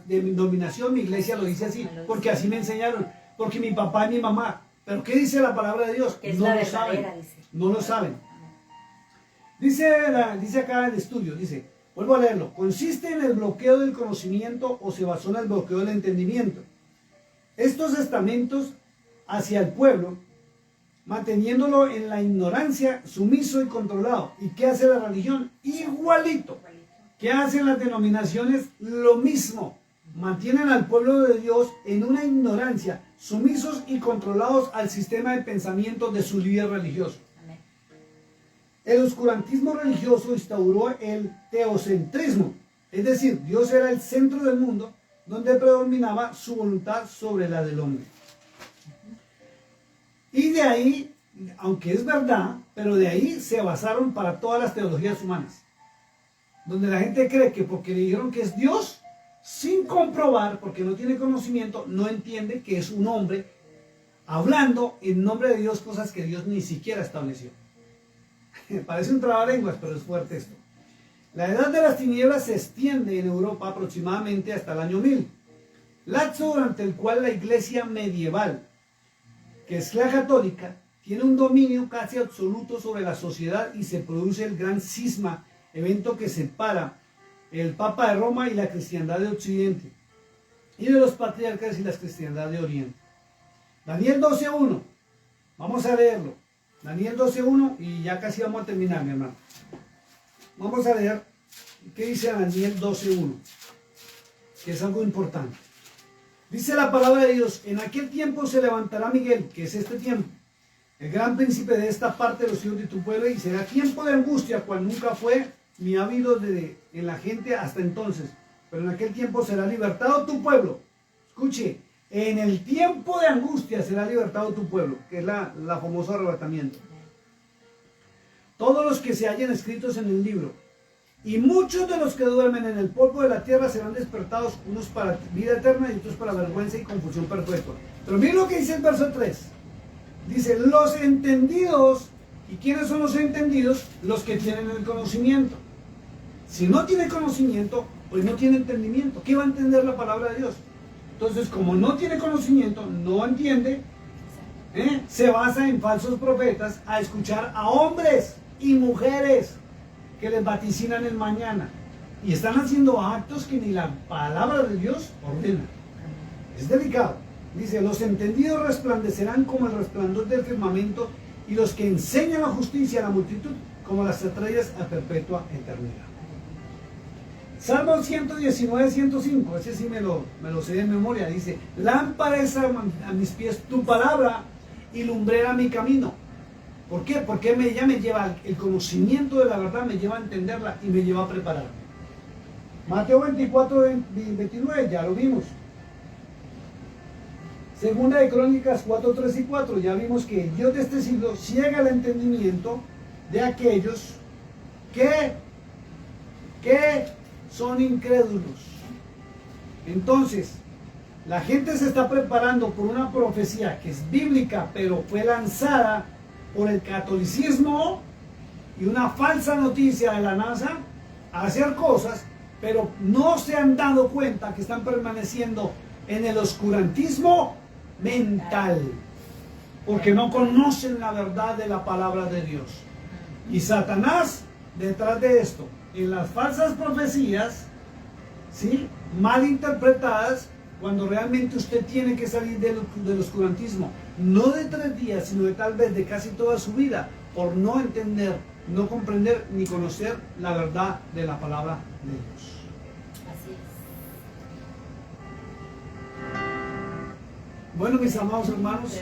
denominación, mi iglesia lo dice así. Porque así me enseñaron. Porque mi papá y mi mamá. ¿Pero qué dice la palabra de Dios? Que es No la lo verdadera, saben. dice. No lo saben. Dice acá el estudio, dice, vuelvo a leerlo. Consiste en el bloqueo del conocimiento o se basó en el bloqueo del entendimiento. Estos estamentos hacia el pueblo, manteniéndolo en la ignorancia, sumiso y controlado. ¿Y qué hace la religión? Igualito. ¿Qué hacen las denominaciones? Lo mismo. Mantienen al pueblo de Dios en una ignorancia, sumisos y controlados al sistema de pensamiento de su líder religioso. El oscurantismo religioso instauró el teocentrismo, es decir, Dios era el centro del mundo donde predominaba su voluntad sobre la del hombre. Y de ahí, aunque es verdad, pero de ahí se basaron para todas las teologías humanas, donde la gente cree que porque le dijeron que es Dios, sin comprobar, porque no tiene conocimiento, no entiende que es un hombre hablando en nombre de Dios cosas que Dios ni siquiera estableció. Parece un trabalenguas, pero es fuerte esto. La edad de las tinieblas se extiende en Europa aproximadamente hasta el año 1000, lapso durante el cual la iglesia medieval, que es la católica, tiene un dominio casi absoluto sobre la sociedad y se produce el gran cisma, evento que separa el Papa de Roma y la cristiandad de Occidente, y de los patriarcas y la cristiandad de Oriente. Daniel 12.1, vamos a leerlo. Daniel 12.1 y ya casi vamos a terminar, mi hermano. Vamos a leer qué dice Daniel 12.1, que es algo importante. Dice la palabra de Dios, en aquel tiempo se levantará Miguel, que es este tiempo, el gran príncipe de esta parte de los hijos de tu pueblo, y será tiempo de angustia, cual nunca fue ni ha habido en la gente hasta entonces. Pero en aquel tiempo será libertado tu pueblo. Escuche, en el tiempo de angustia será libertado tu pueblo, que es la famoso arrebatamiento. Todos los que se hallen escritos en el libro, y muchos de los que duermen en el polvo de la tierra serán despertados, unos para vida eterna y otros para vergüenza y confusión perpetua. Pero miren lo que dice el verso 3. Dice, los entendidos. ¿Y quiénes son los entendidos? Los que tienen el conocimiento. Si no tiene conocimiento, pues no tiene entendimiento. ¿Qué va a entender la palabra de Dios? Entonces, como no tiene conocimiento, no entiende, se basa en falsos profetas a escuchar a hombres y mujeres que les vaticinan el mañana. Y están haciendo actos que ni la palabra de Dios ordena. Es delicado. Dice, los entendidos resplandecerán como el resplandor del firmamento, y los que enseñan la justicia a la multitud como las estrellas a perpetua eternidad. Salmo 119, 105, ese sí me lo sé de memoria, dice, lámpara es a mis pies tu palabra y lumbrera mi camino. ¿Por qué? Porque ella me lleva, el conocimiento de la verdad me lleva a entenderla y me lleva a prepararme. Mateo 24, 29, ya lo vimos. Segunda de Crónicas 4, 3 y 4, ya vimos que el Dios de este siglo ciega el entendimiento de aquellos que son incrédulos. Entonces, la gente se está preparando por una profecía que es bíblica, pero fue lanzada por el catolicismo y una falsa noticia de la NASA a hacer cosas, pero no se han dado cuenta que están permaneciendo en el oscurantismo mental, porque no conocen la verdad de la palabra de Dios. Y Satanás, detrás de esto, en las falsas profecías, ¿sí?, mal interpretadas, cuando realmente usted tiene que salir del oscurantismo, no de 3 días, sino de tal vez de casi toda su vida, por no entender no comprender ni conocer la verdad de la palabra de Dios. Así es. Bueno, mis amados hermanos,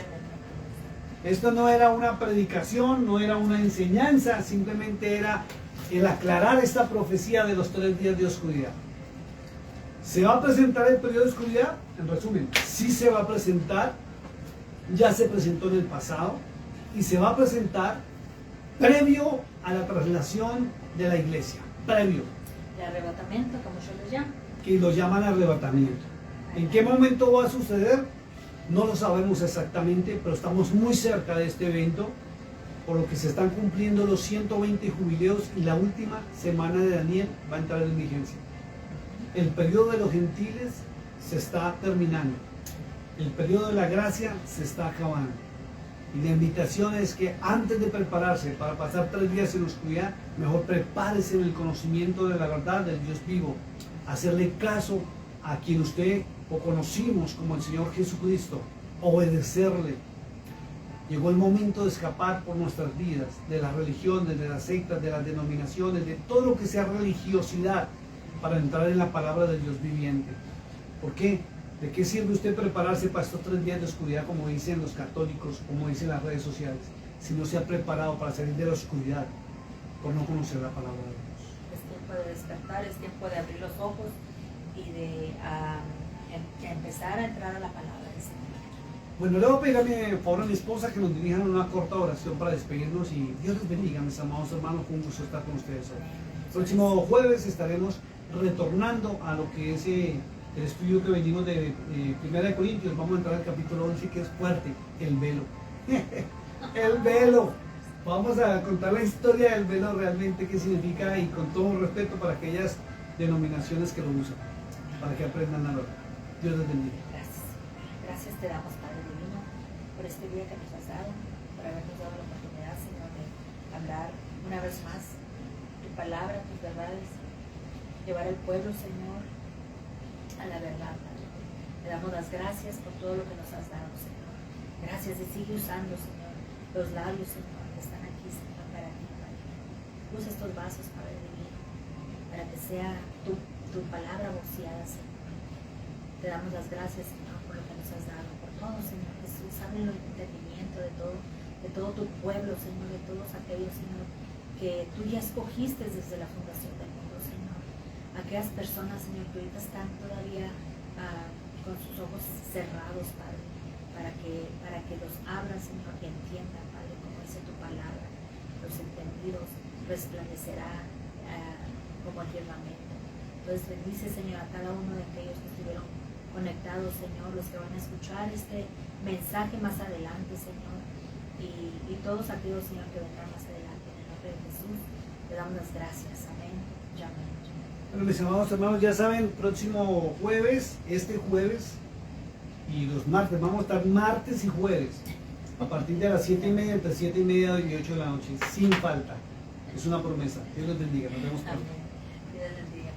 esto no era una predicación, no era una enseñanza, simplemente era el aclarar esta profecía de los 3 días de oscuridad. ¿Se va a presentar el periodo de oscuridad? En resumen, sí se va a presentar, ya se presentó en el pasado y se va a presentar previo a la traslación de la iglesia, previo. El arrebatamiento, como yo lo llamo. Que lo llaman arrebatamiento. ¿En qué momento va a suceder? No lo sabemos exactamente, pero estamos muy cerca de este evento, por lo que se están cumpliendo los 120 jubileos y la última semana de Daniel va a entrar en vigencia. El periodo de los gentiles se está terminando. El periodo de la gracia se está acabando. Y la invitación es que antes de prepararse para pasar 3 días en oscuridad, mejor prepárese en el conocimiento de la verdad del Dios vivo. Hacerle caso a quien usted o conocimos como el Señor Jesucristo. Obedecerle. Llegó el momento de escapar por nuestras vidas, de las religiones, de las sectas, de las denominaciones, de todo lo que sea religiosidad, para entrar en la palabra del Dios viviente. ¿Por qué? ¿De qué sirve usted prepararse para estos 3 días de oscuridad, como dicen los católicos, como dicen las redes sociales, si no se ha preparado para salir de la oscuridad por no conocer la palabra de Dios? Es tiempo de despertar, es tiempo de abrir los ojos y de empezar a entrar a la palabra del Señor. Bueno, le voy a pedir a mi favor a mi esposa que nos dirijan una corta oración para despedirnos y Dios les bendiga, mis amados hermanos, con gusto estar con ustedes hoy. El próximo jueves estaremos retornando a lo que es el estudio que venimos de 1 Corintios. Vamos a entrar al capítulo 11, que es fuerte, el velo. El velo. Vamos a contar la historia del velo realmente, qué significa, y con todo respeto para aquellas denominaciones que lo usan, para que aprendan a verlo. Dios les bendiga. Gracias. Gracias te damos, Padre Divino, por este día que nos has dado, por habernos dado la oportunidad, Señor, de hablar una vez más tu palabra, tus verdades, llevar al pueblo, Señor, a la verdad, Padre. Te damos las gracias por todo lo que nos has dado, Señor. Gracias y sigue usando, Señor, los labios, Señor, que están aquí, Señor, para ti, Padre. Usa estos vasos, Padre Divino, para que sea tu palabra voceada, Señor. Te damos las gracias, Señor, por lo que nos has dado, por todo, Señor Jesús. Abre el entendimiento de todo tu pueblo, Señor, de todos aquellos, Señor, que tú ya escogiste desde la fundación del mundo, Señor. Aquellas personas, Señor, que ahorita están todavía con sus ojos cerrados, Padre, para que los abran, Señor, y entiendan, Padre, como dice tu palabra. Los entendidos resplandecerá como el firmamento. Entonces bendice, Señor, a cada uno de aquellos que estuvieron conectados, Señor, los que van a escuchar este mensaje más adelante, Señor, y todos aquellos, Señor, que vendrán más adelante. En el nombre de Jesús, te damos las gracias. Amén y amén. Bueno, mis amados hermanos, ya saben, próximo jueves, este jueves y los martes, vamos a estar martes y jueves, a partir de las 7:30, entre 7:30 y 8 de la noche, sin falta. Es una promesa. Dios los bendiga. Nos vemos pronto. Amén. Dios les bendiga.